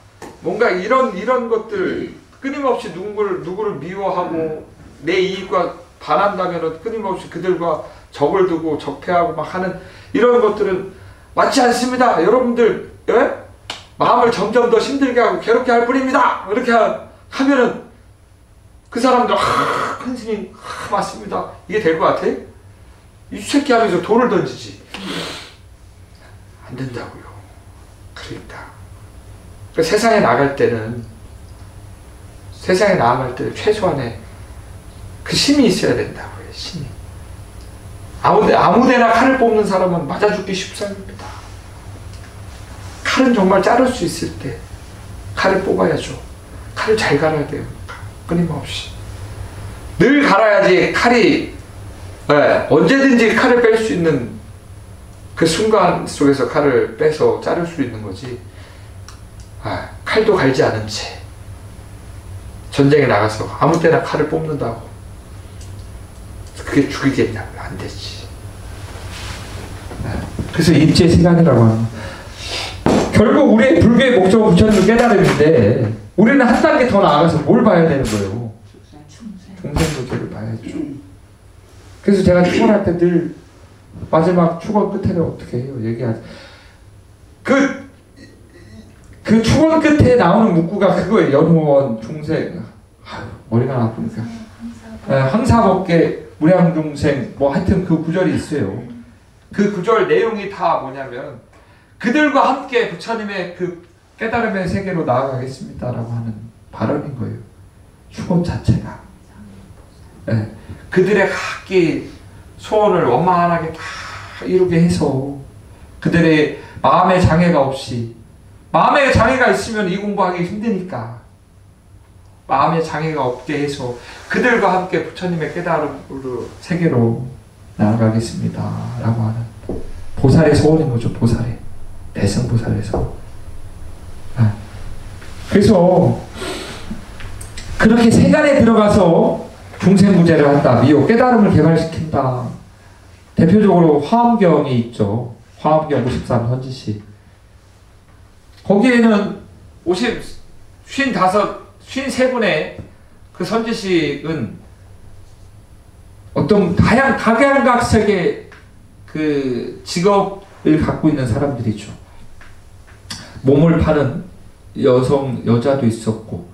Speaker 1: 뭔가 이런 것들 끊임없이 누구를 미워하고 내 이익과 반한다면 끊임없이 그들과 적을 두고 적폐하고 막 하는 이런 것들은 맞지 않습니다. 여러분들 마음을 점점 더 힘들게 하고 괴롭게 할 뿐입니다. 이렇게 하면은 그 사람들 큰 스님 맞습니다. 이게 될 것 같아? 이 새끼 하면서 돌을 던지지. 안 된다고요. 그러니까 세상에 나갈 때는 최소한의 그 힘이 있어야 된다고요. 힘이. 아무데나 칼을 뽑는 사람은 맞아 죽기 쉽습니다. 칼은 정말 자를 수 있을 때 칼을 뽑아야죠. 칼을 잘 갈아야 돼요. 끊임없이 늘 갈아야지 칼이 언제든지 칼을 뺄 수 있는 그 순간 속에서 칼을 빼서 자를 수 있는 거지. 칼도 갈지 않은 채 전쟁에 나가서 아무 때나 칼을 뽑는다고 그게 죽이겠냐고요. 안 되지. 그래서 입제 시간이라고 하는 결국 우리의 불교의 목적은 부처님을 깨달음인데 우리는 한 단계 더 나아가서 뭘 봐야 되는 거예요? 중생 문제를 봐야죠. 그래서 제가 축원할 때 늘 마지막 축원 끝에는 어떻게 해요? 얘기하죠. 그 축원 끝에 나오는 문구가 그거예요. 연호원 중생 머리가 나쁘니까 항사법계 무량중생 뭐 하여튼 그 구절이 있어요. 그 구절 내용이 다 뭐냐면 그들과 함께 부처님의 그 깨달음의 세계로 나아가겠습니다라고 하는 발언인 거예요. 축원 자체가. 그들의 각기 소원을 원만하게 다 이루게 해서 그들의 마음의 장애가 없이 마음의 장애가 있으면 이 공부하기 힘드니까 마음의 장애가 없게 해서 그들과 함께 부처님의 깨달음으로 세계로 나아가겠습니다 라고 하는 보살의 소원인 거죠. 보살의 대승보살의 소원. 그래서 그렇게 세간에 들어가서 중생구제를 한다. 미호 깨달음을 개발시킨다. 대표적으로 화엄경이 있죠. 화엄경 53 선지식. 거기에는 53분의 그 선지식은 어떤 각양각색의 그 직업을 갖고 있는 사람들이죠. 몸을 파는 여자도 있었고,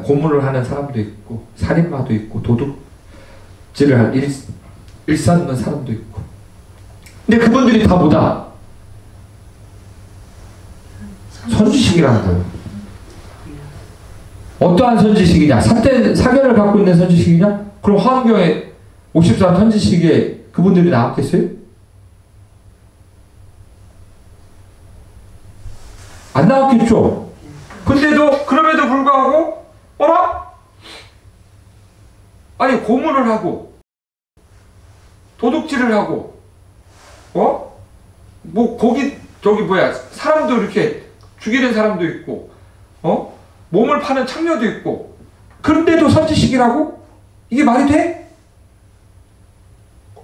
Speaker 1: 고문을 하는 사람도 있고, 살인마도 있고, 도둑질을 일삼는 사람도 있고, 근데 그분들이 다 뭐다? 선지식이라는 거예요. 어떠한 선지식이냐? 사견을 갖고 있는 선지식이냐? 그럼 화엄경에 54 선지식에 그분들이 나왔겠어요? 안 나왔겠죠? 근데도 그럼에도 불구하고 어라? 아니 고문을 하고 도둑질을 하고 뭐 거기 저기 뭐야 사람도 이렇게 죽이는 사람도 있고 몸을 파는 창녀도 있고 그런데도 선지식이라고? 이게 말이 돼?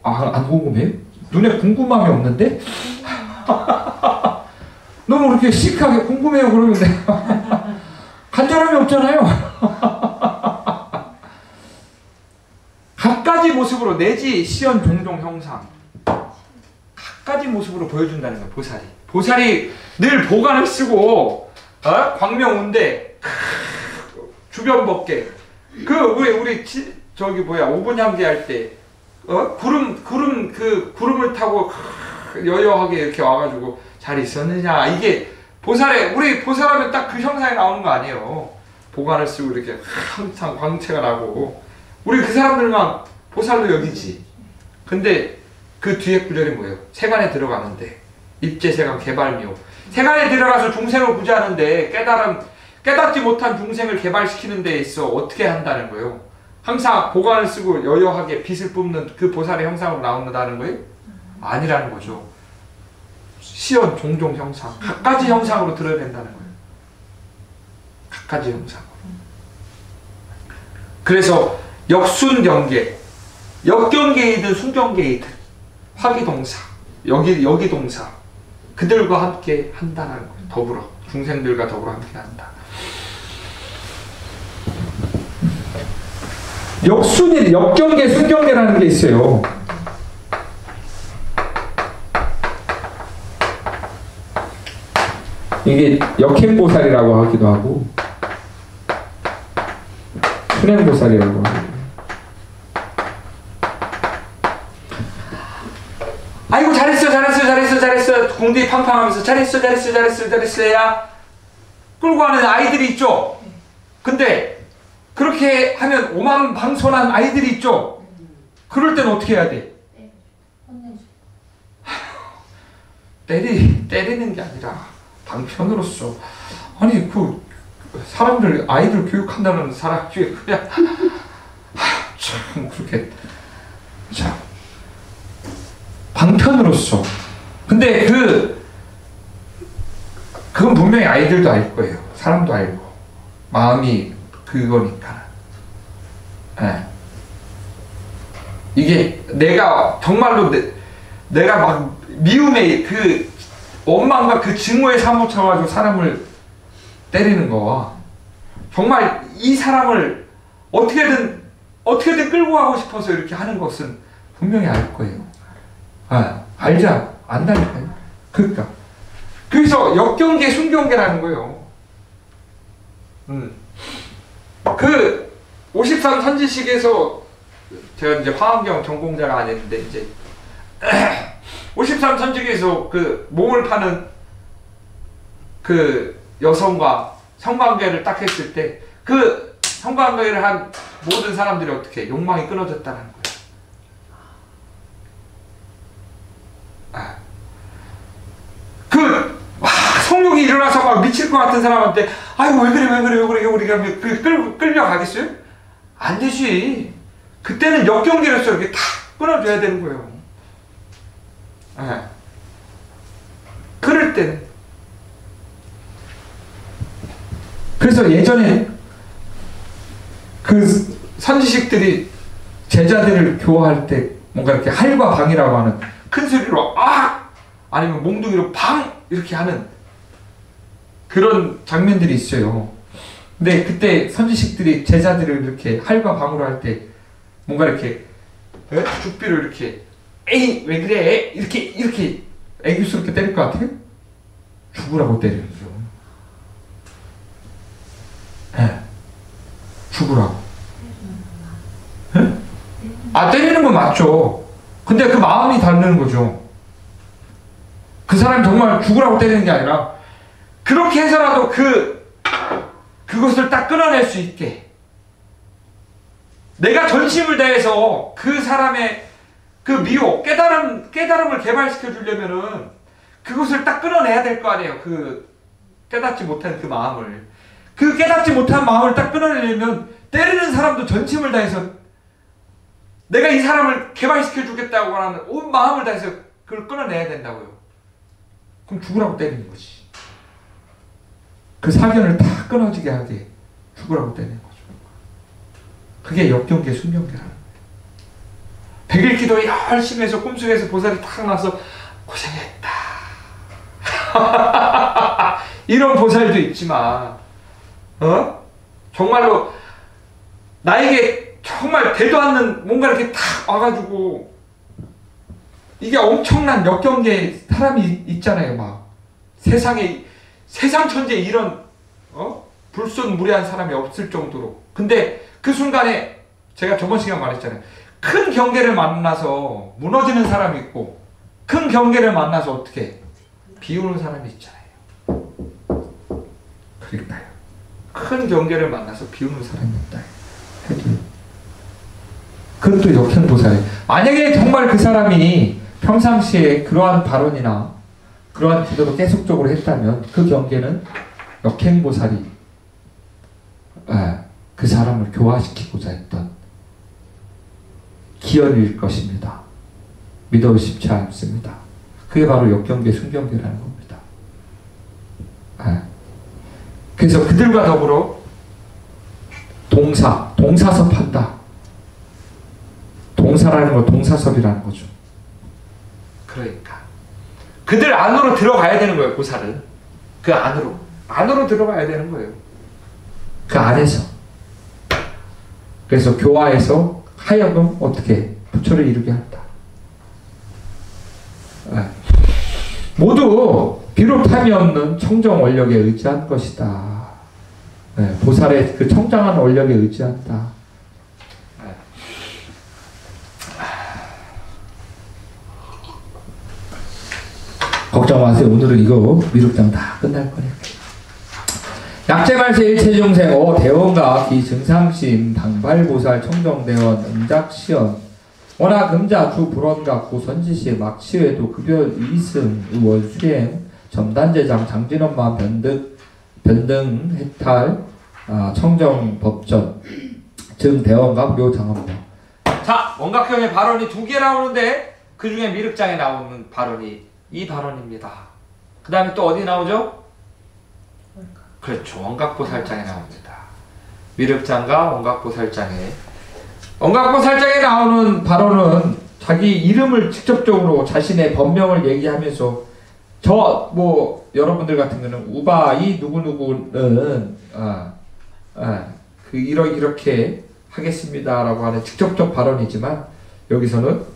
Speaker 1: 안 궁금해요? 눈에 궁금함이 없는데? 너무 그렇게 시크하게 궁금해요 그러면 내가 간절함이 없잖아요. 갖가지 모습으로 내지 시연 종종 형상 갖가지 모습으로 보여준다는 거예요. 보살이 늘 보관을 쓰고 광명운대 주변 법계 우리 저기 뭐야 5분 향기 할 때 구름을 타고 여여하게 이렇게 와가지고 잘 있었느냐 이게 우리 보살하면 딱 그 형상이 나오는 거 아니에요. 보관을 쓰고 이렇게 항상 광채가 나고 우리 그 사람들만 보살로 여기지. 근데 그 뒤에 구절이 뭐예요? 세간에 들어가는데 입제세간 개발미호 세간에 들어가서 중생을 구제하는데 깨닫지 못한 중생을 개발시키는 데 있어 어떻게 한다는 거예요? 항상 보관을 쓰고 여여하게 빛을 뿜는 그 보살의 형상으로 나온다는 거예요? 아니라는 거죠. 시연 종종 형상 갖가지 형상으로 드러낸다는 거예요. 갖가지 형상으로. 그래서 역순경계 역경계이든 순경계이든 화기동사 여기동사 그들과 함께 한다는 거예요. 더불어 중생들과 더불어 함께 한다. 역경계 순경계라는 게 있어요. 이게 역행보살이라고 하기도 하고 순행보살이라고 하고 아이고 잘했어 공대 팡팡하면서 잘했어 야 끌고 가는 아이들이 있죠. 근데 그렇게 하면 오만방손한 아이들이 있죠. 그럴 때는 어떻게 해야 돼? 때리는 게 아니라 방편으로서 아니 아이들 교육한다는 사람 중에 그냥 참 그렇게 자 방편으로서 근데 그건 분명히 아이들도 알 거예요. 사람도 알고 마음이 그거니까 이게 내가 정말로 내가 막 미움의 그 원망과 그 증오에 사무쳐가지고 사람을 때리는 거와 정말 이 사람을 어떻게든 끌고 가고 싶어서 이렇게 하는 것은 분명히 알 거예요. 알자 안다니까요. 그러니까 그래서 역경계 순경계라는 거예요. 그 53 선지식에서 제가 이제 화엄경 전공자가 아닌데 이제 53 선지식에서 그 몸을 파는 그 여성과 성관계를 딱 했을 때 그 성관계를 한 모든 사람들이 어떻게 욕망이 끊어졌다는 거예요. 성욕이 일어나서 막 미칠 것 같은 사람한테 아이고 왜 그래 우리가 끌려가겠어요? 안 되지. 그때는 역경계로서 이렇게 탁 끊어줘야 되는 거예요. 그럴 때는 그래서 예전에 그 선지식들이 제자들을 교화할 때 뭔가 이렇게 할과 방이라고 하는 큰 소리로 아니면 몽둥이로 방 이렇게 하는 그런 장면들이 있어요. 근데 그때 선지식들이 제자들을 이렇게 할과 방으로 할 때 뭔가 이렇게 죽비로 이렇게 에이 왜 그래 이렇게 애교스럽게 때릴 것 같아요? 죽으라고 때리는 거죠. 죽으라고. 때리는 건 맞죠. 근데 그 마음이 다르는 거죠. 그 사람이 정말 죽으라고 때리는 게 아니라 그렇게 해서라도 그것을 딱 끊어낼 수 있게 내가 전심을 다해서 그 사람의 그 미혹, 깨달음을 개발시켜 주려면은 그것을 딱 끊어내야 될 거 아니에요. 그 깨닫지 못한 그 마음을. 그 깨닫지 못한 마음을 딱 끊어내려면 때리는 사람도 전심을 다해서 내가 이 사람을 개발시켜 주겠다고 하는 온 마음을 다해서 그걸 끊어내야 된다고요. 그럼 죽으라고 때리는 거지. 그 사견을 다 끊어지게 하게 죽으라고 때리는 거죠. 그게 역경계 순경계라는 거예요. 100일 기도 열심히 해서 꿈속에서 보살이 탁 나서 고생했다. 이런 보살도 있지만 정말로 나에게 정말 되도 않는 뭔가 이렇게 탁 와가지고 이게 엄청난 역경계 사람이 있잖아요. 막 세상에 세상 천지에 이런 불순무리한 사람이 없을 정도로. 근데 그 순간에 제가 저번 시간 말했잖아요. 큰 경계를 만나서 무너지는 사람이 있고 큰 경계를 만나서 어떻게 비우는 사람이 있잖아요. 그러니까요. 큰 경계를 만나서 비우는 사람이 있다. 해도 그것도 역행보살이에요. 만약에 정말 그 사람이 평상시에 그러한 발언이나 그러한 기도를 계속적으로 했다면 그 경계는 역행보살이 그 사람을 교화시키고자 했던 기연일 것입니다. 믿어 의심치 않습니다. 그게 바로 역경계, 순경계라는 겁니다. 그래서 그들과 더불어 동사섭한다. 동사라는 건 동사섭이라는 거죠. 그러니까 그들 안으로 들어가야 되는 거예요. 보살은 그 안으로 들어가야 되는 거예요. 그 안에서. 그래서 교화에서 하여금 어떻게 부처를 이루게 한다. 모두 비롯함이 없는 청정 원력에 의지한 것이다. 보살의 그 청정한 원력에 의지한다. 걱정 마세요. 오늘은 이거 미륵장 다 끝날 거예요. 약재말세 일체중생 대원가 기증상심 당발보살 청정대원 음작시연 원하금자 주불원가 고선지시 막시회도 급여 이승 의원 수행 점단제장 장진엄마 변등 해탈 청정법전 증대원가 묘장엄마. 자, 원각형의 발언이 2개 나오는데 그 중에 미륵장에 나오는 발언이 이 발언입니다. 그 다음에 또 어디 나오죠? 그렇죠. 원각보살장에 나옵니다. 미륵장과 원각보살장에 나오는 발언은 자기 이름을 직접적으로 자신의 법명을 얘기하면서 여러분들 같은 경우는 우바이 누구누구는 이렇게 하겠습니다라고 하는 직접적 발언이지만 여기서는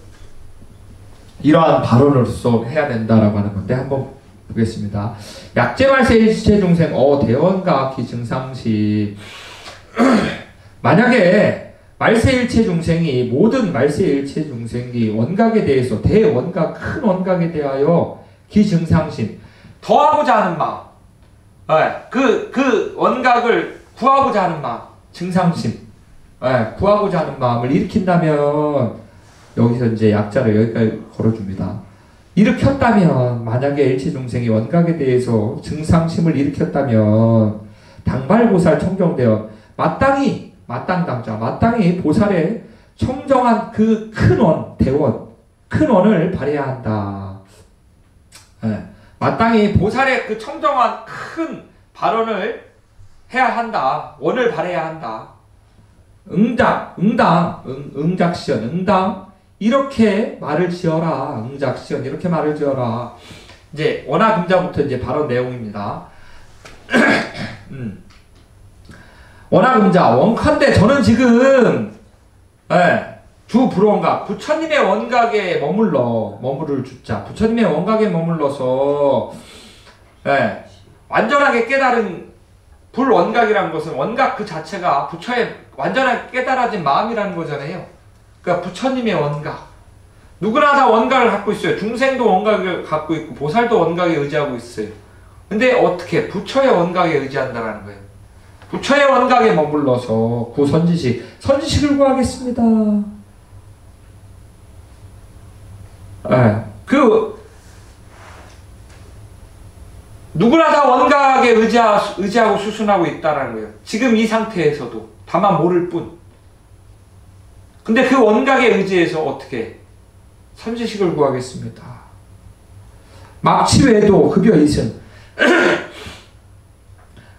Speaker 1: 이러한 발언으로서 해야 된다라고 하는 건데 한번 보겠습니다. 약재말세 일체중생 대원가 기증상시 만약에 말세일체중생이 모든 말세일체중생이 원각에 대해서 대원각 큰 원각에 대하여 기증상심 더하고자 하는 마음 그 원각을 구하고자 하는 마음 증상심 구하고자 하는 마음을 일으킨다면 여기서 이제 약자를 여기까지 걸어줍니다. 일으켰다면 만약에 일체중생이 원각에 대해서 증상심을 일으켰다면 당발보살 청정대원 마땅히 보살의 청정한 그 큰 원, 대원, 큰 원을 발해야 한다. 마땅히 보살의 그 청정한 큰 발언을 해야 한다. 원을 발해야 한다. 응작시연, 이렇게 말을 지어라. 응작시연, 이렇게 말을 지어라. 이제 원하금자부터 이제 발언 내용입니다. 원하금자, 원컨대 저는 지금 주불원각, 부처님의 원각에 머무를 주자. 부처님의 원각에 머물러서 완전하게 깨달은 불원각이라는 것은 원각 그 자체가 부처의 완전하게 깨달아진 마음이라는 거잖아요. 그러니까 부처님의 원각, 누구나 다 원각을 갖고 있어요. 중생도 원각을 갖고 있고 보살도 원각에 의지하고 있어요. 근데 어떻게? 부처의 원각에 의지한다는 거예요. 부처의 원각에 머물러서 구선지식, 선지식을 구하겠습니다. 누구나 다 원각에 의지하고 수순하고 있다는 거예요. 지금 이 상태에서도 다만 모를 뿐. 근데 그 원각에 의지해서 어떻게? 선지식을 구하겠습니다. 막치 외도 급여 이승.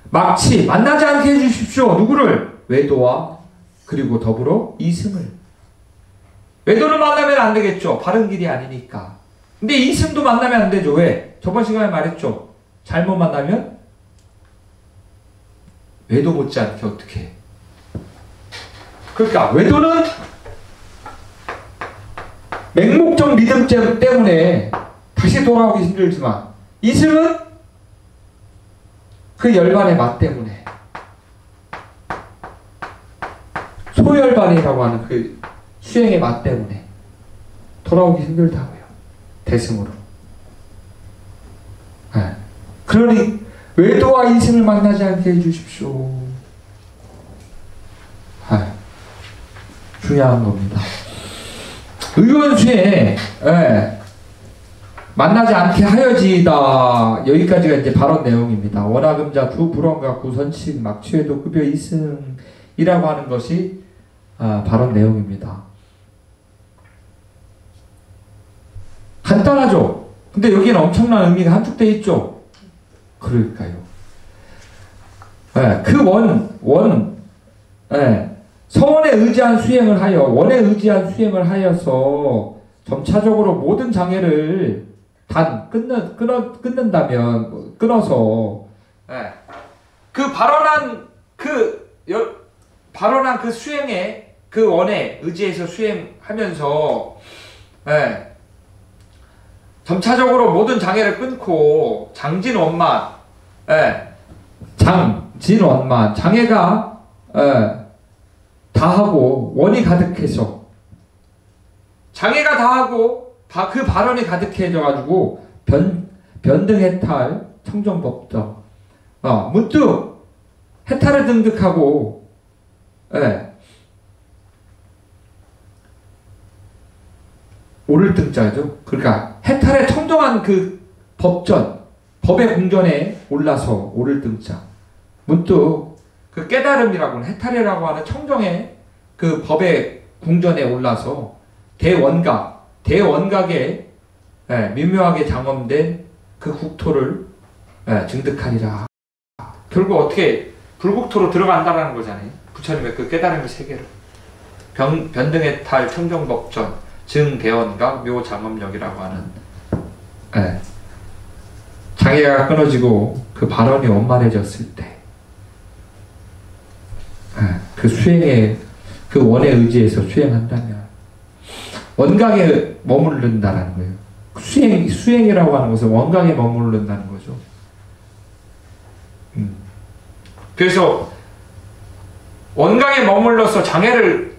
Speaker 1: 막치 만나지 않게 해주십시오. 누구를? 외도와 그리고 더불어 이승을. 외도를 만나면 안 되겠죠. 바른 길이 아니니까. 근데 이승도 만나면 안 되죠. 왜? 저번 시간에 말했죠. 잘못 만나면 외도 못지않게 어떻게 해. 그러니까 외도는 맹목적 믿음 때문에 다시 돌아오기 힘들지만 이승은 그 열반의 맛 때문에 소열반이라고 하는 그 수행의 맛 때문에 돌아오기 힘들다고요. 대승으로. 네. 그러니 외도와 이승을 만나지 않게 해주십시오. 네. 중요한 겁니다. 의원수에 만나지 않게 하여지이다. 여기까지가 이제 발언 내용입니다. 원하금자 두 불언과 구선칙 막취에도 급여 이승이라고 하는 것이 발언 내용입니다. 간단하죠? 근데 여기는 엄청난 의미가 함축되어 있죠? 그럴까요? 서원에 의지한 수행을 하여, 원에 의지한 수행을 하여서 점차적으로 모든 장애를 끊어서 그 발언한 그 수행에 그 원에 의지해서 수행하면서 점차적으로 모든 장애를 끊고 장진원만 장애가 다하고 원이 가득해서 장애가 다하고 그 발언이 가득해져가지고 변등해탈 청정법적 문득 해탈을 등극하고 오를 등자죠. 그러니까 해탈에 청정한 그 법의 공전에 올라서 오를 등자. 문득 그 깨달음이라고 하는 해탈이라고 하는 청정의 그 법의 궁전에 올라서 대원각에 미묘하게 장엄된 그 국토를 증득하리라. 결국 어떻게 불국토로 들어간다는 거잖아요. 부처님의 그 깨달음의 세계로. 변등해탈 청정법전 증대원각 묘장엄력이라고 하는 장애가 끊어지고 그 발언이 원만해졌을 때 그 수행에 그 원에 의지해서 수행한다면 원각에 머무른다라는 거예요. 수행이라고 하는 것은 원각에 머무른다는 거죠. 그래서 원각에 머물러서 장애를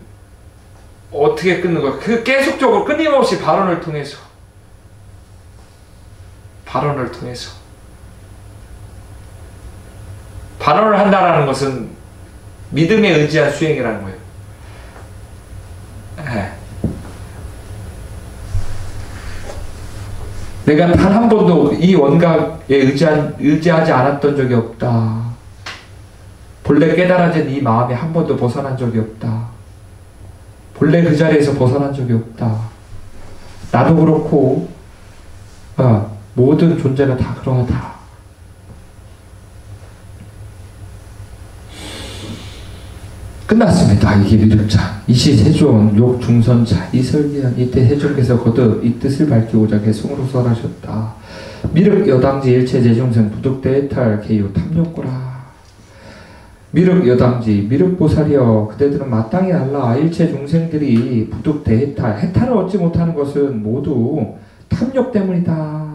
Speaker 1: 어떻게 끊는 거야? 그 계속적으로 끊임없이 발언을 통해서 발언을 한다라는 것은 믿음에 의지한 수행이라는 거예요. 내가 단 한 번도 이 원각에 의지하지 않았던 적이 없다. 본래 깨달아진 이 마음이 한 번도 벗어난 적이 없다. 본래 그 자리에서 벗어난 적이 없다. 나도 그렇고 모든 존재가 다 그러하다. 끝났습니다. 이게 미륵자. 이시세존 욕중선자 이설기한 이때 세존께서 거듭 이 뜻을 밝히고자 개성으로 설하셨다. 미륵 여당지 일체 제중생 부득대해탈 개유 탐욕구라. 미륵 여당지 미륵보살이여 그대들은 마땅히 알라. 일체 중생들이 부득대해탈 해탈을 얻지 못하는 것은 모두 탐욕 때문이다.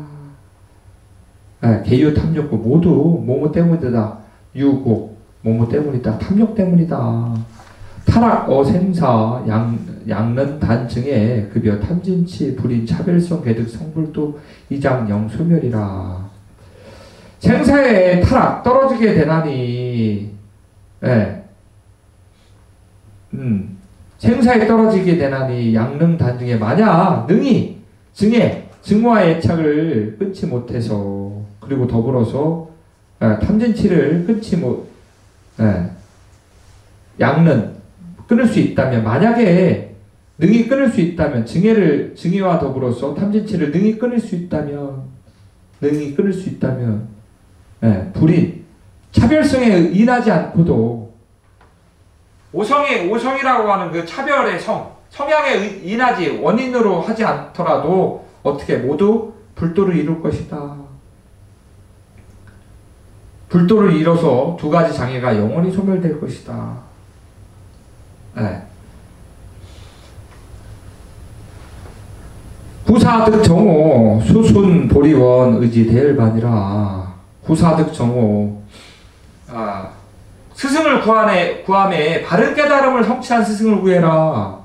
Speaker 1: 개유 탐욕구 모두 뭐뭐 때문이다. 유곡 뭐뭐 때문이다. 탐욕 때문이다. 타락, 어생사, 양는 단증의 급여 탐진치, 불인, 차별성, 개득, 성불도 이장영 소멸이라. 생사의 타락 떨어지게 되나니, 예. 생사에 떨어지게 되나니 양능 단증에 만약 능히 증오와 애착을 끊지 못해서 그리고 더불어서 탐진치를 끊지 못 양능 끊을 수 있다면 만약에 능히 끊을 수 있다면 증애와 더불어서 탐진치를 능히 끊을 수 있다면 불인 차별성에 인하지 않고도 오성이라고 하는 그 차별의 성향에 인하지 원인으로 하지 않더라도 어떻게 모두 불도를 이룰 것이다. 불도를 이뤄서 두 가지 장애가 영원히 소멸될 것이다. 네. 후사득 정오 수순 보리원 의지 대열반이라. 후사득 정오 스승을 구함에 바른 깨달음을 성취한 스승을 구해라.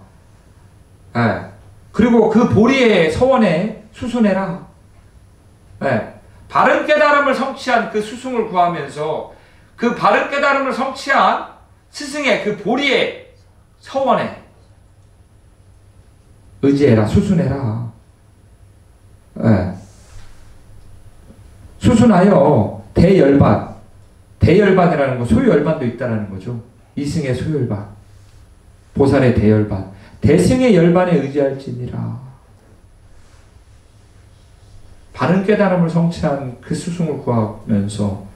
Speaker 1: 그리고 그 보리의 서원에 수순해라. 바른 깨달음을 성취한 그 스승을 구하면서 그 바른 깨달음을 성취한 스승의 그 보리의 서원에 의지해라. 수순해라. 수순하여 대열반이라는 거 소유열반도 있다라는 거죠. 이승의 소유열반, 보살의 대열반, 대승의 열반에 의지할지니라. 바른 깨달음을 성취한 그 스승을 구하면서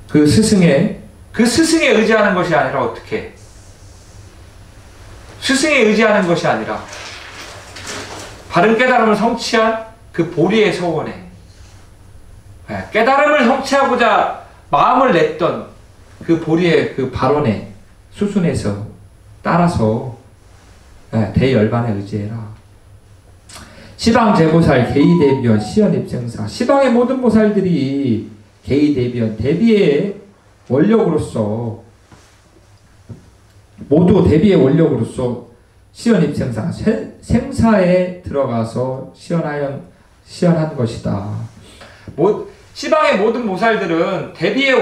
Speaker 1: 그 스승에 의지하는 것이 아니라 어떻게? 스승에 의지하는 것이 아니라 바른 깨달음을 성취한 그 보리의 서원에 깨달음을 성취하고자 마음을 냈던 그 보리의 그 발언에 수순에서 따라서 대열반에 의지해라. 시방제보살 개의대비원 시연입생사. 시방의 모든 보살들이 개의대비원 대비의 원력으로서 모두 대비의 원력으로서 시연입생사 생사에 들어가서 시연한 것이다. 시방의 모든 보살들은 대비의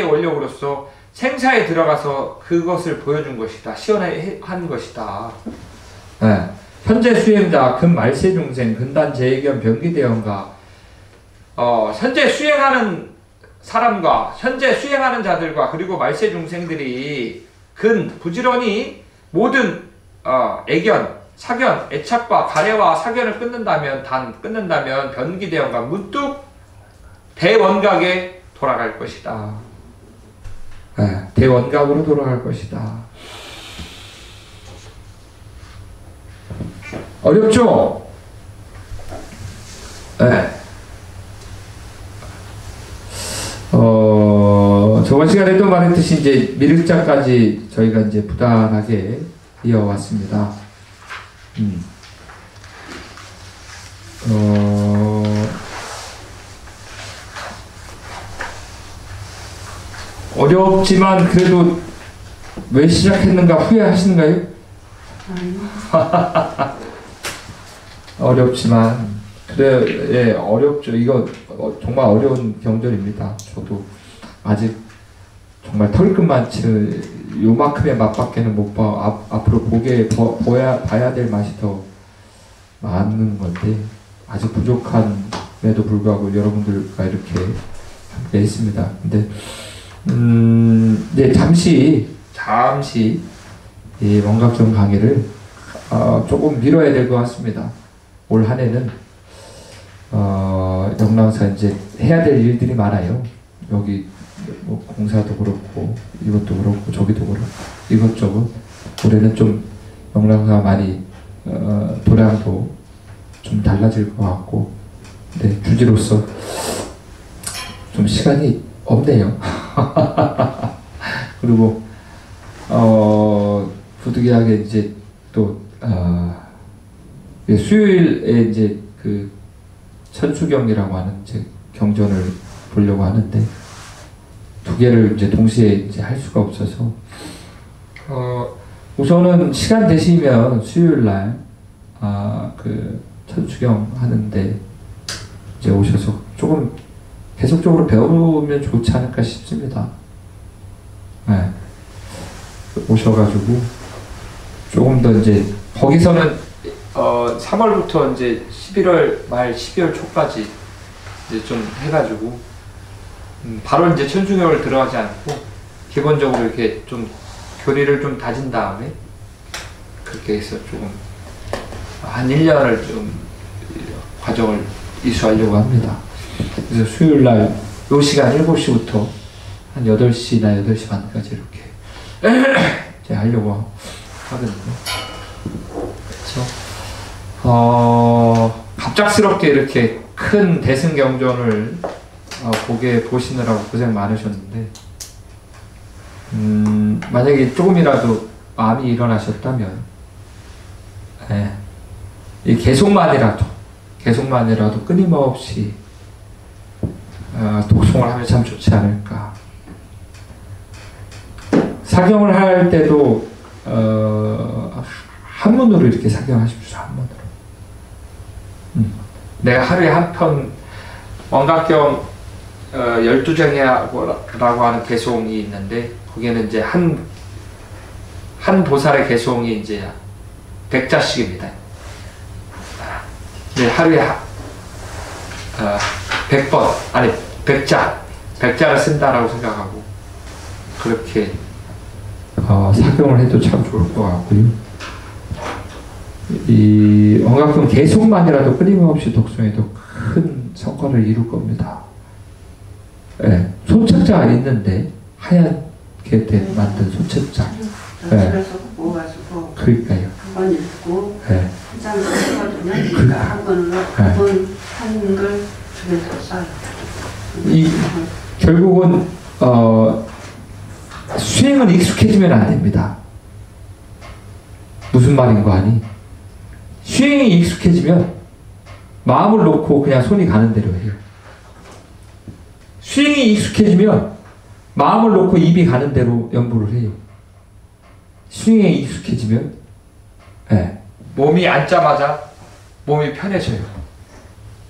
Speaker 1: 원력으로서 생사에 들어가서 그것을 보여준 것이다. 시연한 것이다. 현재 수행자 금말세중생 근단재의견 병기대원가. 현재 수행하는 사람과 현재 수행하는 자들과 그리고 말세중생들이 부지런히 모든 애견, 사견, 애착과 가래와 사견을 끊는다면 변기대원가 문득 대원각에 돌아갈 것이다. 대원각으로 돌아갈 것이다. 어렵죠? 저번 시간에도 말했듯이 이제 미륵자까지 저희가 이제 부단하게 이어왔습니다. 어렵지만 그래도 왜 시작했는가 후회하시는가요? 어렵지만 그래 어렵죠. 이거 정말 어려운 경전입니다. 저도 아직 정말 털끝만치 요만큼의 맛밖에는 못 봐. 앞으로 봐야 될 맛이 더 많은 건데 아직 부족함에도 불구하고 여러분들과 이렇게 함께 했습니다. 근데 네, 잠시 이 원각정 강의를 조금 미뤄야 될 것 같습니다. 올 한 해는 영랑사 이제 해야 될 일들이 많아요. 여기 뭐 공사도 그렇고 이것도 그렇고 저기도 그렇고 이것저것 올해는 좀 영랑사 많이 도량도 좀 달라질 것 같고 네, 주지로서 좀 시간이 없네요. 그리고 부득이하게 이제 또 수요일에 이제 그 천수경이라고 하는 제 경전을 보려고 하는데 두 개를 이제 동시에 이제 할 수가 없어서 우선은 시간 되시면 수요일 날 그 천주경 하는데 이제 오셔서 조금 계속적으로 배우면 좋지 않을까 싶습니다. 네. 오셔가지고 조금 더 이제 거기서는 3월부터 이제 11월 말 12월 초까지 이제 좀 해가지고 바로 이제 천주교를 들어가지 않고 기본적으로 이렇게 좀 교리를 좀 다진 다음에 그렇게 해서 조금 한 1년을 좀 과정을 이수하려고 합니다. 그래서 수요일 날 요 시간 7시부터 한 8시나 8시 반까지 이렇게 이제 하려고 하거든요. 그래서 갑작스럽게 이렇게 큰 대승경전을 보시느라고 고생 많으셨는데 만약에 조금이라도 마음이 일어나셨다면 이 계속만이라도 끊임없이 독송을 하면 참 좋지 않을까. 사경을 할 때도 한문으로 이렇게 사경하십시오. 한문으로. 내가 하루에 한 편 원각경 12정이라고 하는 개송이 있는데 거기에는 이제 한 보살의 개송이 이제 100자씩입니다. 네, 하루에 100번 아니 100자를 쓴다라고 생각하고 그렇게 사경을 해도 참 좋을 것 같고요. 이 원각경 개송만이라도 끊임없이 독송해도 큰 성과를 이룰 겁니다. 네, 손책자가 있는데 하얗게 만든 손책자.
Speaker 2: 집에서 모아가지고
Speaker 1: 그러니까요.
Speaker 2: 한 번 읽고
Speaker 1: 네.
Speaker 2: 한 장을 쓰거든요. 그러니까 한 번으로 한걸 집에서 써요.
Speaker 1: 결국은 수행은 익숙해지면 안 됩니다. 무슨 말인 거 아니? 수행이 익숙해지면 마음을 놓고 그냥 손이 가는 대로 해요. 수행이 익숙해지면 마음을 놓고 입이 가는 대로 연구를 해요. 수행에 익숙해지면 몸이 앉자마자 몸이 편해져요.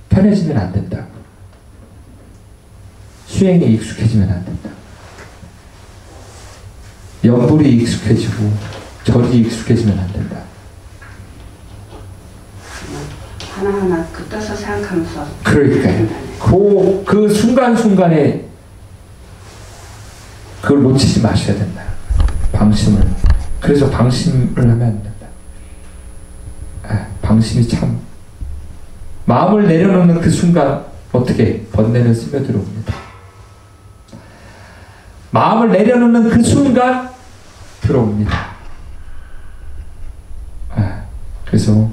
Speaker 1: 편해지면 안 된다. 수행에 익숙해지면 안 된다. 연불이 익숙해지고 절이 익숙해지면 안 된다.
Speaker 2: 하나하나 그 떠서 생각하면서
Speaker 1: 그러니까요. 그 순간순간에 그걸 놓치지 마셔야 된다. 방심을. 그래서 방심을 하면 안 된다. 방심이 참 마음을 내려놓는 그 순간 어떻게 번뇌는 스며들어옵니다. 마음을 내려놓는 그 순간 들어옵니다. 그래서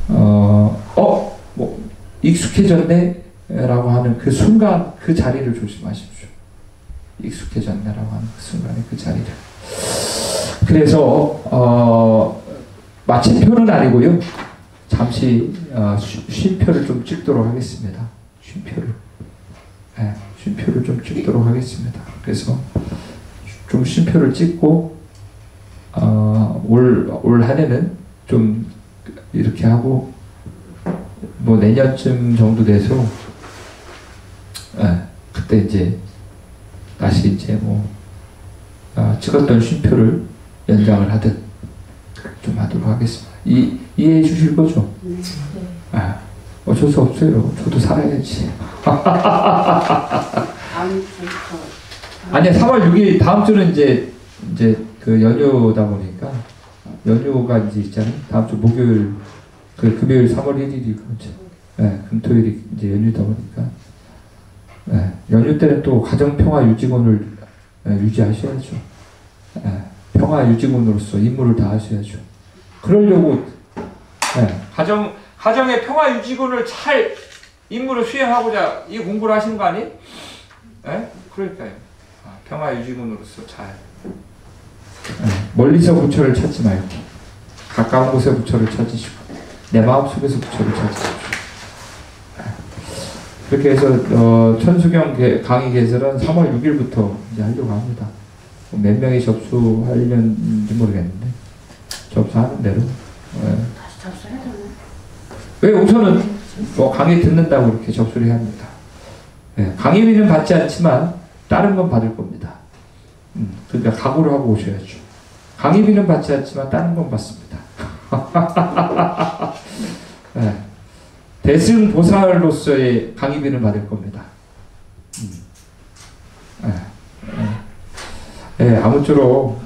Speaker 1: 뭐 익숙해졌네 라고 하는 그 순간 그 자리를 조심하십시오. 익숙해졌네 라고 하는 그 순간에 그 자리를. 그래서 마침표는 아니고요. 잠시 쉼표를 좀 찍도록 하겠습니다. 쉼표를. 쉼표를 좀 찍도록 하겠습니다. 그래서 좀 쉼표를 찍고 올 한해는 좀 이렇게 하고 뭐 내년쯤 정도 돼서 그때 이제 다시 이제 뭐 찍었던 쉼표를 연장을 하든 좀 하도록 하겠습니다. 이해해 주실 거죠?
Speaker 3: 네.
Speaker 1: 어쩔 수 없어요. 저도 살아야지. 아니야, 3월 6일 다음 주는 이제 그 연휴다 보니까 연휴가 이제 있잖아요. 다음 주 목요일 그 금요일 3월 1일이 그렇죠. 금토일이 이제 연휴다 보니까 연휴 때는 또 가정평화 유직원을 유지하셔야죠. 평화 유직원으로서 임무를 다하셔야죠. 그러려고 가정의 평화 유직원을 잘 임무를 수행하고자 이 공부를 하시는 거 아니? 그러니까요. 평화 유직원으로서 잘 멀리서 부처를 찾지 말고 가까운 곳에 부처를 찾으시고 내 마음속에서 부처를 찾으십시오. 그렇게 해서 천수경 강의 개설은 3월 6일부터 이제 하려고 합니다. 몇 명이 접수하려는지 모르겠는데 접수하는 대로.
Speaker 2: 다시 접수해야 되나?
Speaker 1: 왜 우선은 뭐 강의 듣는다고 이렇게 접수를 해야 합니다. 예, 강의비는 받지 않지만 다른 건 받을 겁니다. 그러니까 각오를 하고 오셔야죠. 강의비는 받지 않지만 다른 건 받습니다. 예, 대승보살로서의 강의비는 받을 겁니다. 아무쪼록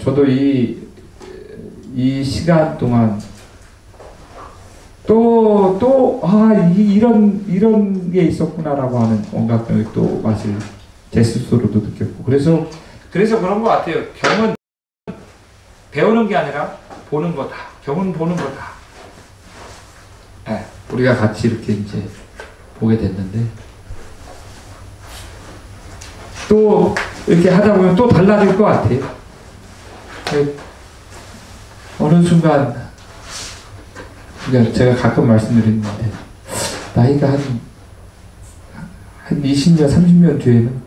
Speaker 1: 저도 이 시간 동안 이런 게 있었구나라고 하는 온갖 또 맛을 제 스스로도 느꼈고 그래서 그런 것 같아요. 경은 배우는 게 아니라 보는 거다. 경은 보는 거다. 우리가 같이 이렇게 이제 보게 됐는데 또 이렇게 하다 보면 또 달라질 것 같아요. 어느 순간 제가 가끔 말씀드리는데 나이가 한 20년, 30년 뒤에는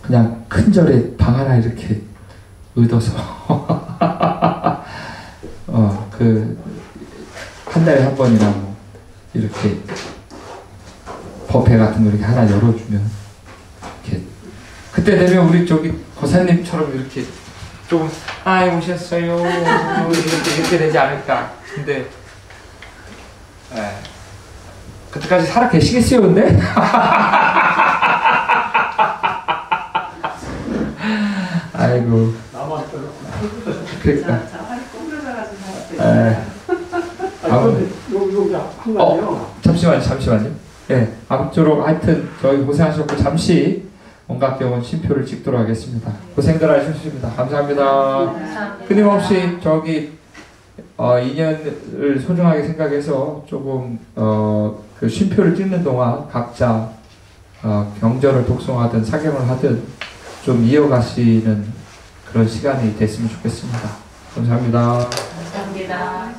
Speaker 1: 그냥 큰 절에 방 하나 이렇게 얻어서 한 달에 한 번이나 뭐 이렇게 버페 같은 거 이렇게 하나 열어주면 이렇게 그때 되면 우리 저기 고사님처럼 이렇게 좀 오셨어요 이렇게 되지 않을까. 근데 그때까지 살아 계시겠어요, 근데? 아이고.
Speaker 4: 나만
Speaker 1: 그러니까.
Speaker 4: 여기 한 가지요.
Speaker 1: 잠시만요. 예, 아무쪼록 하여튼 저희 고생하셨고 잠시 온각경은 쉼표를 찍도록 하겠습니다. 고생들 하셨습니다. 감사합니다. 끊임없이 저기 인연을 소중하게 생각해서 조금 그 쉼표를 찍는 동안 각자 경전을 독송하든 사경을 하든 좀 이어가시는 그런 시간이 됐으면 좋겠습니다. 감사합니다.
Speaker 3: 감사합니다.